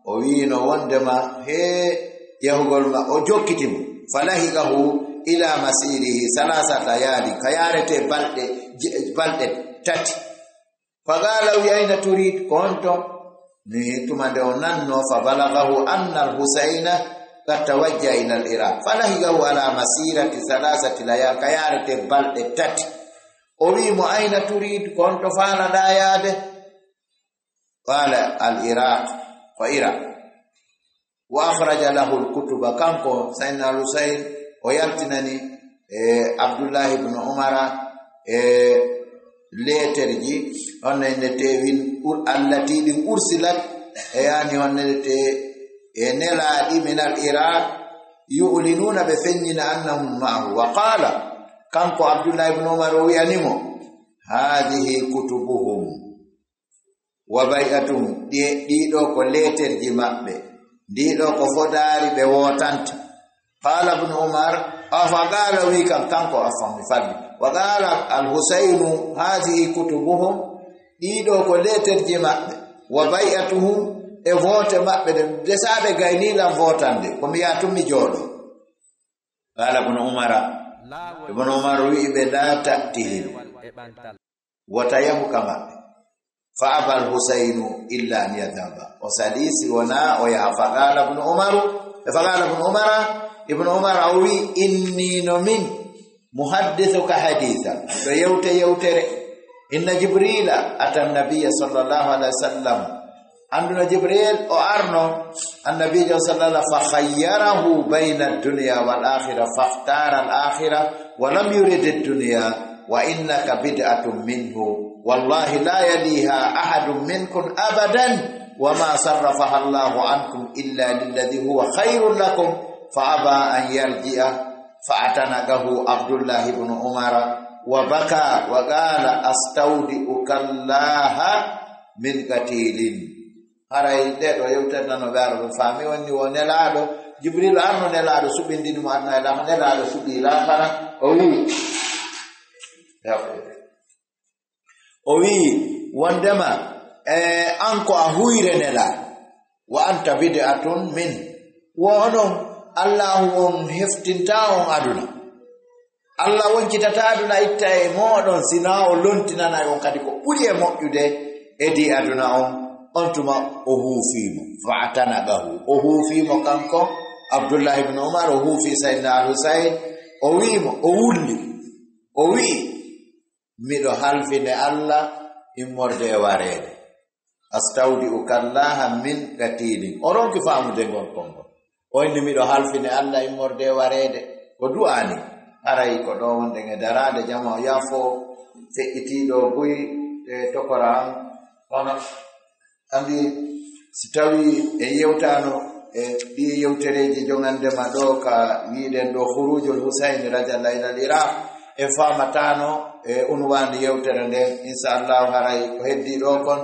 o wiino wondema he yahugol ma o jokkitimo falahigahu ila masirihi salasata yaadi ka yarete balɗe tati fagala wi ayna turid konto ni tumande o nanno fa balagahu anna al-Husayna qad tawajja ila al-Iraq falahigahu ala masirati salasati layal ka yarete balɗe tati o wi mo ayna turid konto fala dayade qala al-Iraq fa Iraq wa akhraja lahu al-kutuba kanko sayyidina al-Husayn o yaltinani Abdullah ibn Umara letterji onne tewin allati din ursilat yani onne te neladi min al-Iraq yu'linuna bi fannina annahum ma'ahu wa qala kanko Abdullah ibn Umar wi animo hadhihi kutubuhum wa bai'atuhum dido ko letterji mabbe dido ko fodari be wotanta qala ibn Umar afaqala wi kanko afam faddi وقال الحسين هذه كتبهم ديدو ko letterji mabbe wa bai'atuhum e vote maɓɓe ɗen desaɓe gaynilam votande komi yaha tummi jooɗo. Qala ibnu umar wi'i ɓe la ta'tihim wota yahuka maɓɓe fa aba al-husaynu illa an yadhaba o salisi wona o yaha. faqala ibnu umar o wi inni no min muhaddithuka hadithan to yewtere inna jibrila ata nabiyya sallallahu alaihi wasallam anduna jibril o arno annabijo sallallahu fa khayyarahu bayna ad-dunya wal akhirah fakhtara al-akhirah wa lam yurid ad-dunya wa innaka bid'atun minhu wallahi la yaliha ahadun minkum abadan wa ma sarrafaha Allahu ankum illa lilladhi huwa khairun lakum fa aba an yarji'a fa atanagahu Abdullah ibn Umar wa baka wa qala astawdi'uka Allah min qatilin. Haray deɗo yewtannano ɓearo ɗum faami wonni o nelaɗo jibril arno nelaɗo suɓindini mo adna ela nelaɗo suɓi lakara o wi wondema an ko a huyre nelaɗo wa anta bid'atun min wonon allahu on heftinta on aduna allah woncitata aduna itta e moɗon sina o lontinana on kadi ko ɓuri e moƴƴude edi aduna on tuma o huufimo fa'tanagahu o huufimo kanko Abdullah ibn Umar o huufi sayyidina al-Husayn o wiimo o wulli o wi'i miɗo halfine Allah immorde e wareede astawdi'uka Allah min qatilin o ronki faamude ngol kongo o inni miɗo halfine Allah immorde e wareede ko du'ani aray ko ɗo wonde e darade jama o yafo feƴƴitiiɗo buy e tokora an hono andi si tawi e yewtano e ɗi yewtereji jongandema ɗo ka wiiden ɗo khurujul Husayn radiyallahu anhu al-Iraq e famatano e unwani yewtere nden inchallahu haray ko heddi ɗo kon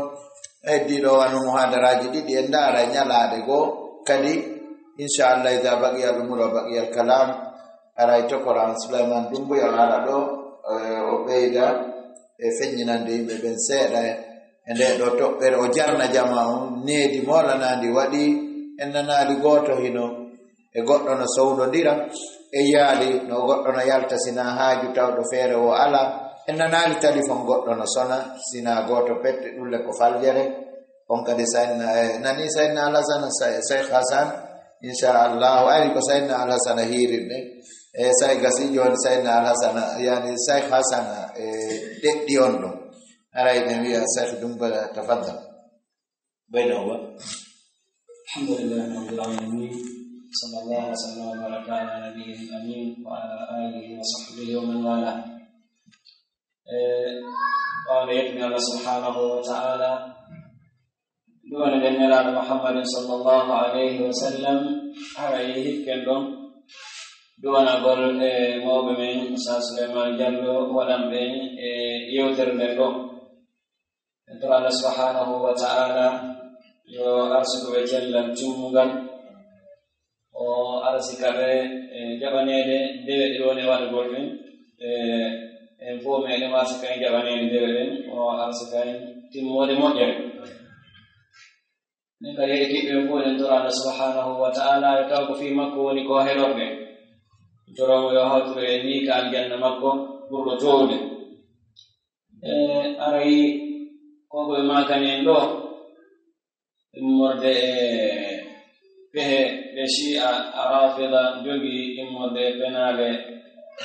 heddi ɗo wano muhadaraji ɗiɗi en ndaara ñalaɗe goo kadi inchallah ida baqiya al-umur wa baqiya al-kalam haray tokoran Souleymane Doumbouya ala ɗo o ɓeyda e feññinande yimɓe ɓen seeɗa e nde ɗo toɓɓere o jarna jama on needi molanandi waɗi en nanali goto hino e goɗɗo no sowdodira e yaali no goɗɗo no yalta sina haaju tawɗo feere o ala en nanali téléphone goɗɗo no sona sina goto pette ɗulle ko faljere on kadi nani sayyidina Al-Hasan Cheikh Hasan inchallahu ari ko sayyidina Al-Hasan hirirɗe e say gasi joni sayyidina Al-Hasan yani Cheikh Hasan deɗɗi on ɗum أرأي النبي سيف دنبلا تفضل بينهما. الحمد لله رب العالمين صلى الله وسلم وبارك على نبيه الأمين وعلى آله وصحبه ومن والاه. قال يبني الله سبحانه وتعالى دون جنة على محمد صلى الله عليه وسلم عليه كلهم دون قول موبمين سليمان جلو ولم بين يوتر لكم انتر الله سبحانه وتعالى yo arsugo be cellan tummugal o arsikabe jabanede dewe diwone wal golmen en fo me ne marsika jabanede dewe den o arsika timmode modde ne kare kibbe fo en tora Allah subhanahu wa ta'ala yo taw ko fi makko woni ko helorbe toromo yo hawtude ni ka aljanna makko burdo towde aray ko ko makanen do immorde pehe ɓe shi'a arafida jogi immorde penale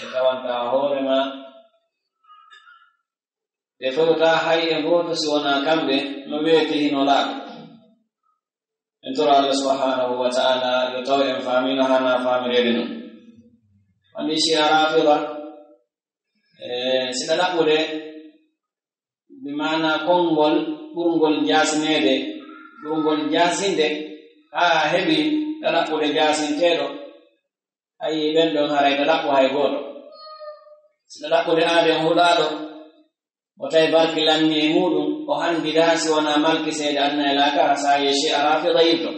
e tawanta hoorema ɓe fewta hay e goto si wona kamɓe no weeti hino laaɓe en tora Allah subhanahu wa ta'ala yo taw en famino hana famirede non wandi shi'a arafida sina ɗaɓɓude bi mana konngol ɓurngol jasinede ɗumgol jasinde haa heɓi ɗaɗaɓɓude jasinteɗo ayi ɓen ɗon haray ɗaɗaɓɓu hay gooto si ɗaɗaɓɓude aaden huɗaaɗo o tawi barki lanni e muɗum o hanndida si wona malki seede adna e laakara sa yeshi arafida yimto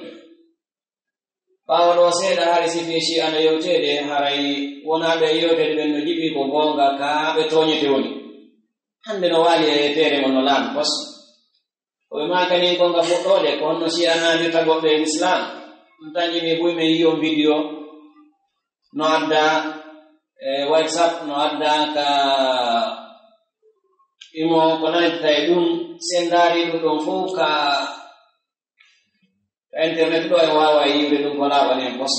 ɓaawa ɗo seeɗa hari si fi shi ana yewteede haray wonaaɓe yewtede ɓen no jiɓi ko goonga kaa ɓe tooñete woni hannde no waali e yeteere mon no laaɓi pos o makani ko nga fotode ko no si anani tagobe islam tanji mi buy me yo video no adda WhatsApp no adda ka imo ko nan tay dum sendari dum fu ka internet do e wawa yiwde dum ko lawane pos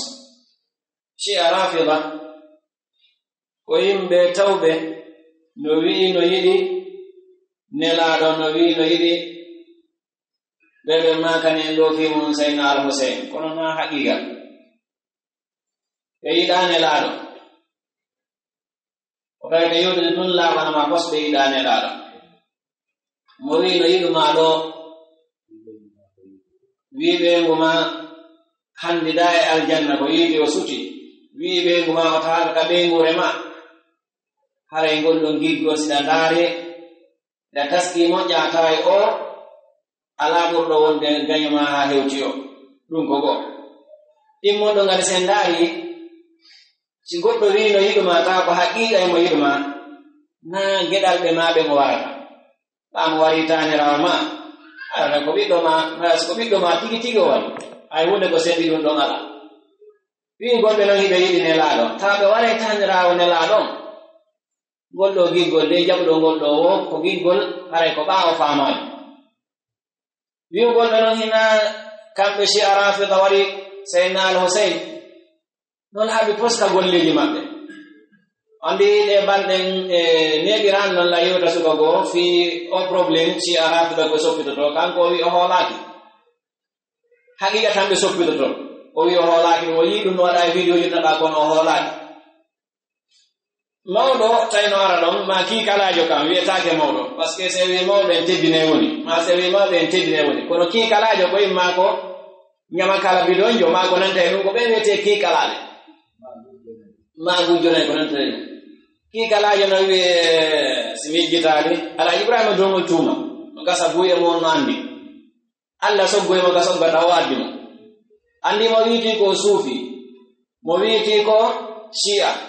si arafida ko yimbe tawbe no wi no yidi nelaado no wi no yidi bebe makane do fi mun sayna al-Husayn kono ma haqiqa e yidane laado o kay de yodo dun la wana ma pos be yidane laado mo wi no yidu ma do wi be nguma handida e aljanna ko yidi o suti wi be nguma o taal ka be ngurema hare ngol do giggo sida dare da taski mo jaata e o ala burdo wonde ganyama ha hewti o dum ko go timmo do ngal sendari ci goddo wi no yiduma ta ko haqiqa e mo yiduma na gedal be mabe mo warata am wari tanira ma ala ko biddo ma tigi tigi won ay wonde ko sendi dum do ngala wi goddo no hibe yidi ne laado ta be ware tanira o ne laado goldo giggol de jabdo goldo o ko giggol hare ko baawo faamaani wi'ugol ɓe non hina kamɓe si arafida wari sayna al-Husayn non haɓi poska golleji maɓɓe andi ɗe balɗen neɓiran non la yewta suka goo fi o probléme si arafida ko soppitoto kanko o wi o hoolaki haqiqa tan ɓe soppitoto o wi o hoolaki o yi ɗum no waɗa e vidéo jinnaɗa kono o hoolaki mawɗo tawno ara ɗon ma kiikalajo kam wiyetake mawɗo par ce que so wi mawɗo en teddine woni ma so wi mawɗo en teddine woni kono kiikalajo ko imma ko ñama kala bidonjo ma ko nanta e ɗum ko ɓe wiyete kiikalaɓe ma gujjonayi ko nanta e ɗum kiikalajo no wiye simi jitali ala Ibrahima domo tuuma no gasa buye mo no andi Allah soggoyemo ga soggata o addi mo andi mo wiiti ko suufi mo wiiti ko shi'a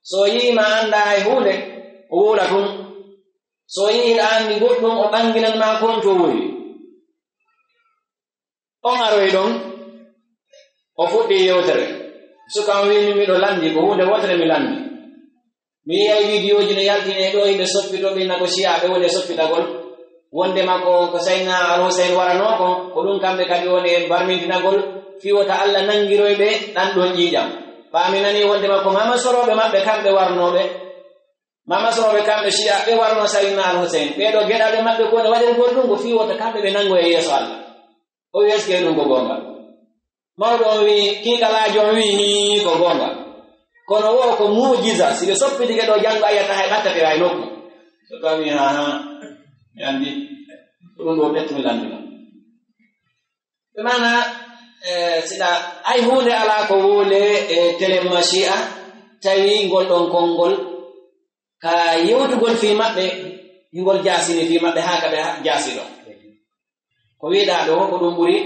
so yima anda hay hunde o wula tun so yiiɗa andi goɗɗum o ɓanginan ma kon to woni on aroy ɗon o fuɗɗi yewtere sukan wini miɗo landi ko hunde wotere mi landi mi yiyay vidéo ji no yaltine ɗo yimɓe soppitoɓe na ko siyaɓe woni soppitagol wonde makko ko sayna al-Husayn warano ko ɗum kamɓe kadi woni en barmintinagol fiwota Allah nangiroyɓe ɗan ɗon ƴiƴam paami nani wonde makko mama soroɓe maɓɓe kamɓe warnoɓe mama soroɓe kamɓe siya ɓe warno sayna al-Husayn ɓeɗo geɗaɓe maɓɓe kone waɗirgol ɗum ko fiwota kamɓe ɓe nango e yeeso Allah o wi eske ɗum ko gonga mawɗo on wi kiikalajo on wi ni ko gonga kono wo ko mujiza siɓe soppitike ɗo janngo ayata hay ɓattatira e nokku so tawi mi andi ɗum ɗo ɓettumi landino ɓe mana siɗa ay hunde ala ko wole e téléma shi'a tawi ngol ɗon konngol ka yewtugol fi maɓɓe ngol jasini fi maɓɓe haa ka ɓe jasi ɗon ko wiɗa ɗo ko ɗum ɓuri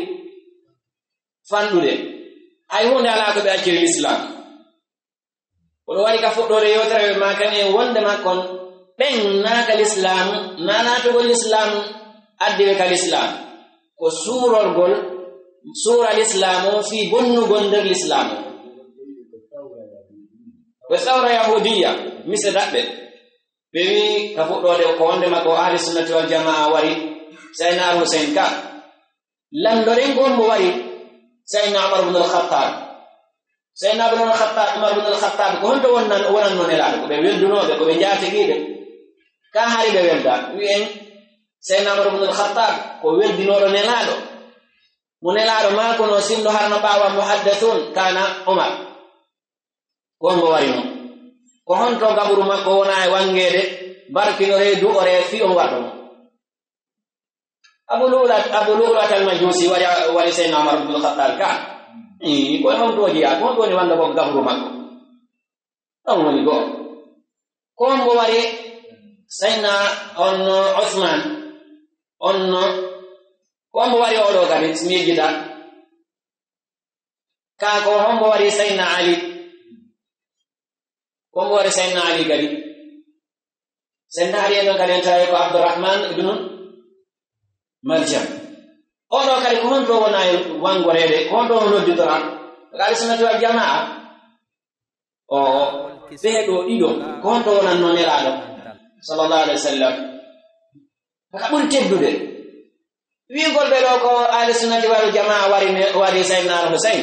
fanɗude ay hunde ala ko ɓe acciri l'islam oɗo waɗi ka fuɗɗore yewtere ma kane wonde makkon ɓen naaka l'islam nanatugol l'islam addiɓe ka l'islam ko suurorgol suura l'islam o fi bonnugol nder l'islam ko sawra yahudiya mise daɓɓe ɓe wi ka fuɗɗode ko wonde makko ahli sunnati wal jamaa wari sayna al-Husayn ka landoren gombo wari sayna Umar ibn al-Khattab sayna Umar ibn al-Khattab ko honto wonanno nelaɗo ko ɓe weldunoɓe ko ɓe jaategiɓe ka hari ɓe welda wi'en sayna Umar ibn al-Khattab ko weldinoɗo nelaɗo mo nelaɗo mako no sindo harno ɓawa muhaddathun kana Umar gongo wari noon ko honto gaɓuru makko wona e wangede barkino reedu o ree fi on waɗo mo Abu Lu'lu'at al-Majusi wari sayna Umar ibn al-Khattab ka koye hontoji ya ko honto woni wanda ko gaɓuru makko ɗon woni goo kombo wari sayna on Uthman on kombo wari oɗo kadi mi yejjita ka ko hombo wari sayna Ali kombo wari sayna Ali kadi sayna Ali en kadi en tawi ko Abdurrahman ibn maljam oɗo kadi ko honto wona wangorede ko honto noddidoran ahli sunnati wal jamaa o ɓeeɗo ɗiɗo ko honto wonan no nelaɗo sallallahu alaihi wasallam ka ɓuri teddude wiigol ɓe ɗo ko ahli sunnati wal jamaa wari sayyidina al-Husayn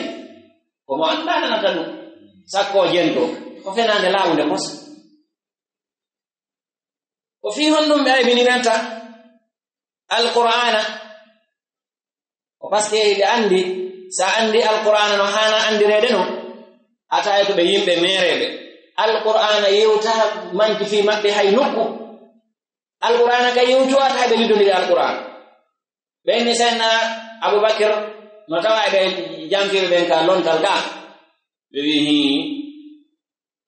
komo andananata ɗum sakko jento ko fenande laawunde kosa ko fi honɗum ɓe aybininanta alqur'ana ko par ce que ɓe andi sa andi alqur'ana no hana andirede no ataye ko ɓe yimɓe mereɓe alqur'ana yewta manki fi maɓɓe hay nokku alqur'ana ka yewtowata hay ɓe liddodiri alqur'ana ɓenni sayyidina Abubakar no tawa ɓe jamfiɓe ɓen ka lontal ga ɓe wi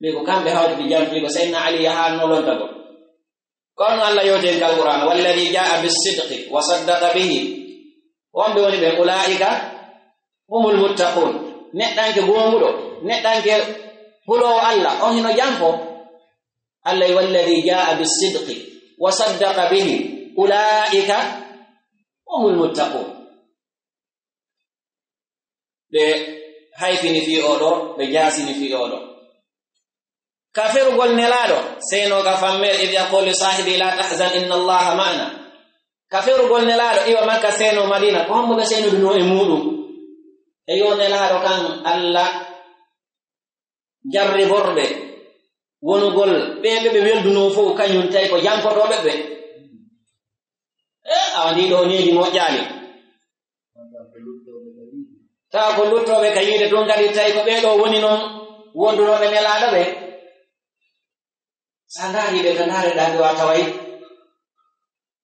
ɓe ko kamɓe hawde ɓe jamfi ko sayyidina Ali yahanno lontago kono Allah yewten kal qur'an walladi jaa bisidqi wa saddaqa bihi wonɓe woni ɓe ulaika humul muttaqun neɗɗanke gonguɗo neɗɗanke hulowo Allah on hino jamfo Allah walladi jaa bisidqi wa saddaqa bihi ulaika humul muttaqun ɓe hayfini fi oɗo ɓe jasini fi oɗo kafirugol nelaɗo seynoga fammel id yaqulu sahibi la tahzan inna allaha ma'ana kafirugol nelaɗo iwa makka seyno madina ko hommuɓe seynuduno e muɗum e yo nelaɗo kan Allah jarriborɓe wonugol ɓeɓe ɓe welduno fof kañum tawi ko jankotoɓe ɓe awa ndiɗo needi moƴƴali tawa ko luttoɓe ka yiide tun kadi tawi ko ɓeɗo woni noon wondunoɓe nelaɗo ɓe sa ndaari ɓe to ndaareɗa ɓe wa taway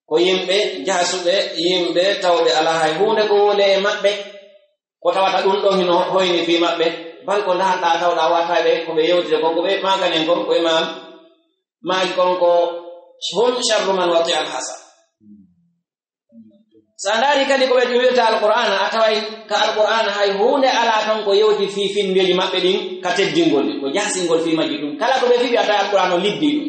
ko yimɓe jahasuɓe yimɓe tawɓe ala hay hunde ko wole e maɓɓe ko tawata ɗum ɗon hino hoyni fi maɓɓe bal ko ndaarɗa tawɗa wataɓe ko ɓe yewtide konko ɓe maganen kon ko imam maaki konko hum sharru man wati al hasan sa ndaari kadi ko ɓe wiirta alqur'ana a taway ka alqur'ana hay hunde ala tan ko yewti fi findeji maɓɓe ɗin ka teddingol ko jasingol fi majji ɗum kala ko ɓe fiɓi a tawi alqur'ana o liddi ɗum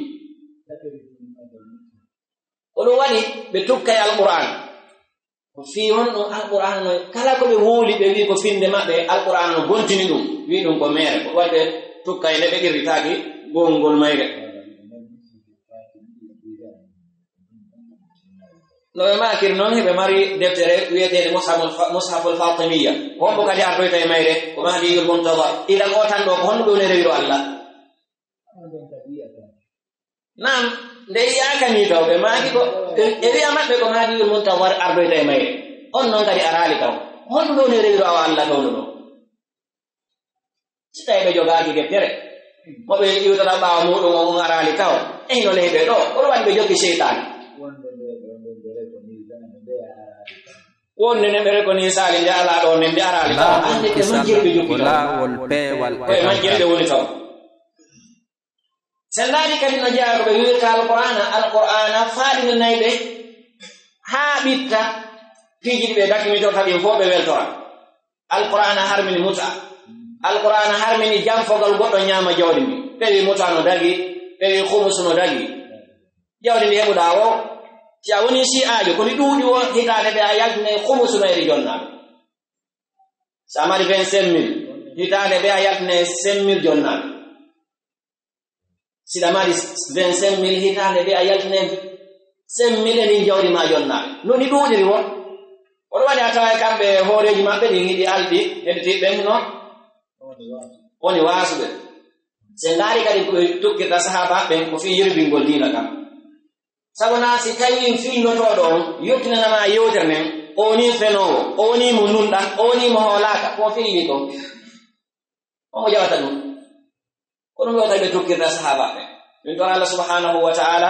ko ɗum waɗi ɓe tukkay alqur'ana ko fi on ɗum alqur'ana no kala ko ɓe wuuli ɓe wi ko finde maɓɓe alqur'ana no gontini ɗum wi ɗum ko mere ko waɗi ɓe tukkay nde ɓe irritaki gongol mayre no ɓe makiri noon heɓe mari deftere wiyetede mushaful fatimiya ko hombo kadi ardoyta e mayre ko mahdiyul muntadar idan o tan ɗo ko honno ɓe woni rewiro Allah nam nde yakani taw ɓe maaki ko e wiya maɓɓe ko mahdiyul muntadar ardoyta e mayre on noon kadi arali taw honno ɓe woni rewiro awa Allah tawno ɗo si tawi ɓe jogaaki deftere moɓe iwtata ɓaawa muɗum on arali taw eyno leyɓe ɗo oɗo waɗi ɓe jokki cheytane wonde ne ɓe rekoni saali nde ala ɗo ne nde arali taw ande ɓe majjirɓe jokki lawol peewal koye majjirɓe woni taw sen ndaari kadi no jeeya ko ɓe wiirta alqur'ana faaɗinanayi ɓe haa ɓitta piiji ɗi ɓe dakimitorta ɗin fof ɓe weltora alqur'ana harmini muta alqur'ana harmini jamfogal goɗɗo ñaama jawdi ndi ɓewi muta no dagi ɓewi humus no dagi jawdi ndi heɓuɗa o si a woni si aajo ko ni ɗuuɗi o hitaade ɓe a yaltinayi humus no eri jonnaaɓe so a mari 25 000 hitaade ɓe a yaltinayi 5 000 jonnaaɓe siɗa mari 25 000 hitaade ɓe a yaltinayi 5 000 e ndin jawdi ma jonnaaɓe no ni ɗuuɗiri o oɗo waɗi a tawa kamɓe hooreji maɓɓe ɗin hiɗi alɗi heɗitiɓɓen noon woni waasuɓe se ngaari kadi koɓe tukkirta sahaba ɓen ko fi yirbingol diina kam sabu na si tawi filnotoɗo on yottinanama yewtere nden o woni fenowo o woni mo nunɗan o woni mo hoolaka ko filli kon omo jawata ɗum ko ɗum yewta ɓe tukkirta sahaba ɓen min ton Allah subhanahu wa ta'ala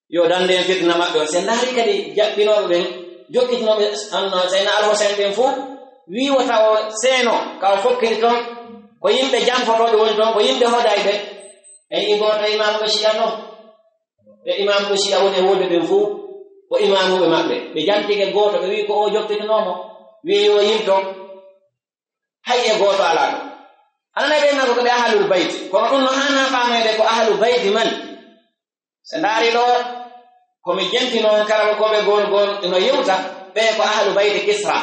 yo dande en fitna maɓɓe o se ndaari kadi jaɓɓinoɓe ɓen jokkitinoɓe sayna Al-Husayn ɓen fof wiwata o seeno ka o fokkiri toon ko yimɓe jamfotoɓe woni toon ko yimɓe hoday ɓe en igota imamuɓe Shi'a noon ɓe imamuɓe Shi'a woni e wonde ɓen fof ko imamuɓe maɓɓe ɓe jantike gooto ɓe wi ko o jokkitinomo wi yo yimto hay e gooto ala ɗo anana ɓe nako ko ɓe ahlul bayt kono ɗum no hana famede ko ahlul bayti man se ndaari ɗo komi jenti noon karama koɓe gol no yewta ɓe ko ahlu bayti Kisra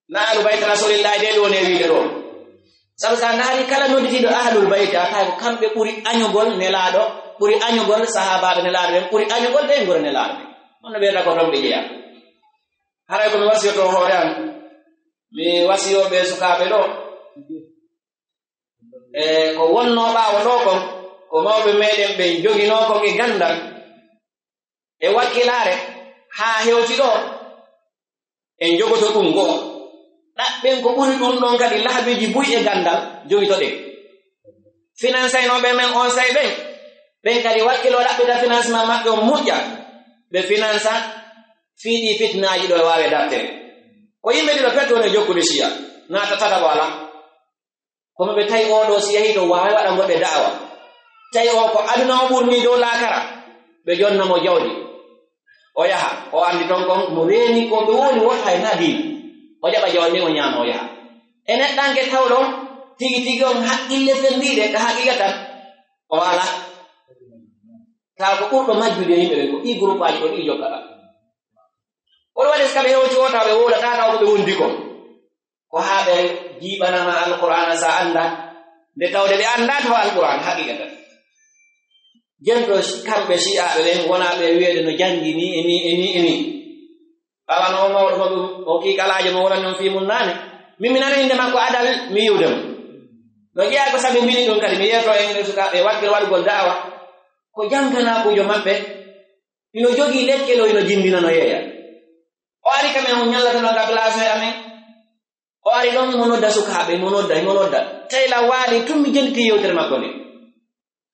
na ahlu bayti rasulillahi de woni wiide ɗo sabu sa naari kala nodditiɗo ahlul bayti a tawi ko kamɓe ɓuri añugol nelaɗo ɓuri añugol sahabaɓe nelaɗo ɓen ɓuri añugol ɓe ngoro nelaɗo ɓe on no ɓeyata ko ɗon ɓe jeeya haray komi wasiyoto hoore an mi wasiyoɓe sukaɓe ɗo ko wonno ɓaawo ɗo kon ko mawɓe meɗen ɓe jogino kon e gandal e wakkilare haa hewti ɗo en jogoto ɗum go'o ɗaɓɓen ko ɓuri ɗum ɗon kadi laabiji buy e gandal jogito ɗen financenoɓe men on say ɓen kadi wakkilo ɗaɓɓita financement maɓɓe o moƴƴa ɓe financa fiiɗi fitnaji ɗo e wawe dartere ko yimɓe ɗiɗo pettone jokkude siya natatata wala kono ɓe tawi oɗo si yahi to wawi waɗa goɗɗe da'awa tawi o ko aduna o ɓurni dow laakara ɓe jonnamo jawdi o yaha o andi ton kon mo reeni ko ɓe woni wotta e na diina o jaɓa jawdi ndin o ñaama o yaha e neɗɗanke tawɗon tigi on haqqille fendiɗe ka haqiqa tan o ala taw ko ɓurɗo majjude yimɓe ɓe ko ɗi groupe aji ko ɗi jokkata oɗo waɗi so kaɓe hewti o taw ɓe wowlata taw ko ɓe wondi kon ko haa ɓe jiiɓanama alqur'ana sa annda nde tawde ɓe annda to alqur'an haqiqata jento kamɓe si'aɓe ɓen wonaɓe wiyeede no jangi ni eni ɓawano o mawɗo mo ɗum o kiikalajo mo wonani on fimum naane min mi nana inde makko adal mi yiwdemo no jeeya ko sabi mbini ɗum kadi mi yeeto en sukaɓe wakkil waɗugol da'awa ko janganakujo maɓɓe ino jogii lekkelo ino jindina no yeeya o ari kamen on ñallatanoga place amen o ari ɗon mo nodda sukaaɓe mo nodda tayla waali tun mi jenditi yewtere makko nde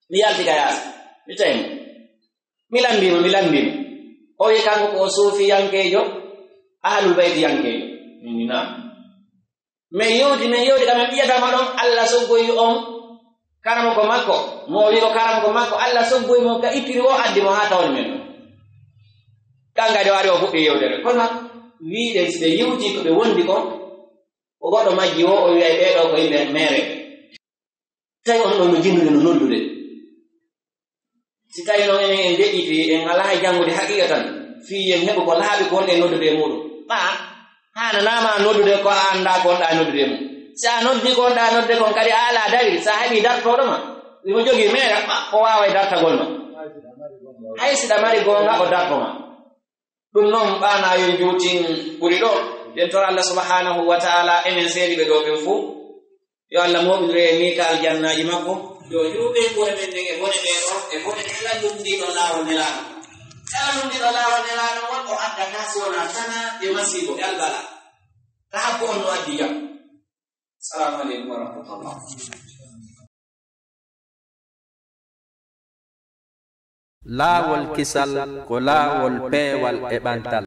mi yalti ka yaasa mi tawimo mi lambima o wi kanko ko suufi yankejo ahlul bayti yankejo mi naam mais yewti kamen ɓiyatama ɗon Allah soggoyi on karama ko makko mo wi ko karama ko makko Allah soggoyi mo ka ittiri o addi mo ha tawni men ɗo kangadi o ari o fuɗɗi yewtere kono wiide so ɓe yewti ko ɓe wondi kon o goɗɗo majji o wiyay ɓeeɗo ko yimɓe mere tawi on ɗon no jinnude no noddude si tawi noon enen en deƴƴiti en alaa janngude haqiqa tan fii en heɓu ko laaɓi ko wonɗe noddude e muɗum hananama noddude ko a annda ko wonɗa noddude e mum si a noddi ko wonɗa noddude kon kadi a ala dari sa heɓi dartoɗoma imo jogii mere o wawa e dartagol ma hay siɗa mari gonga o dartoma ɗum noon ɓaana yo juutin ɓuri ɗo den tora Allah subhanahu wa ta'ala enen seedi ɓe ɗo ɓen fuu yo Allah moɓidire e ni ka aljannaji makko yo juuɓe ɓure men nden e bone ɓe ɗo e bone kala lumdiɗo laawol nelaɗo kala lumdiɗo laawol nelaɗo won o addata si wona tana e masibo e albala ta hakko on no addi jam. Assalamu aleykum wa rahmatullah. laawol kisal ko laawol peewal e ɓantal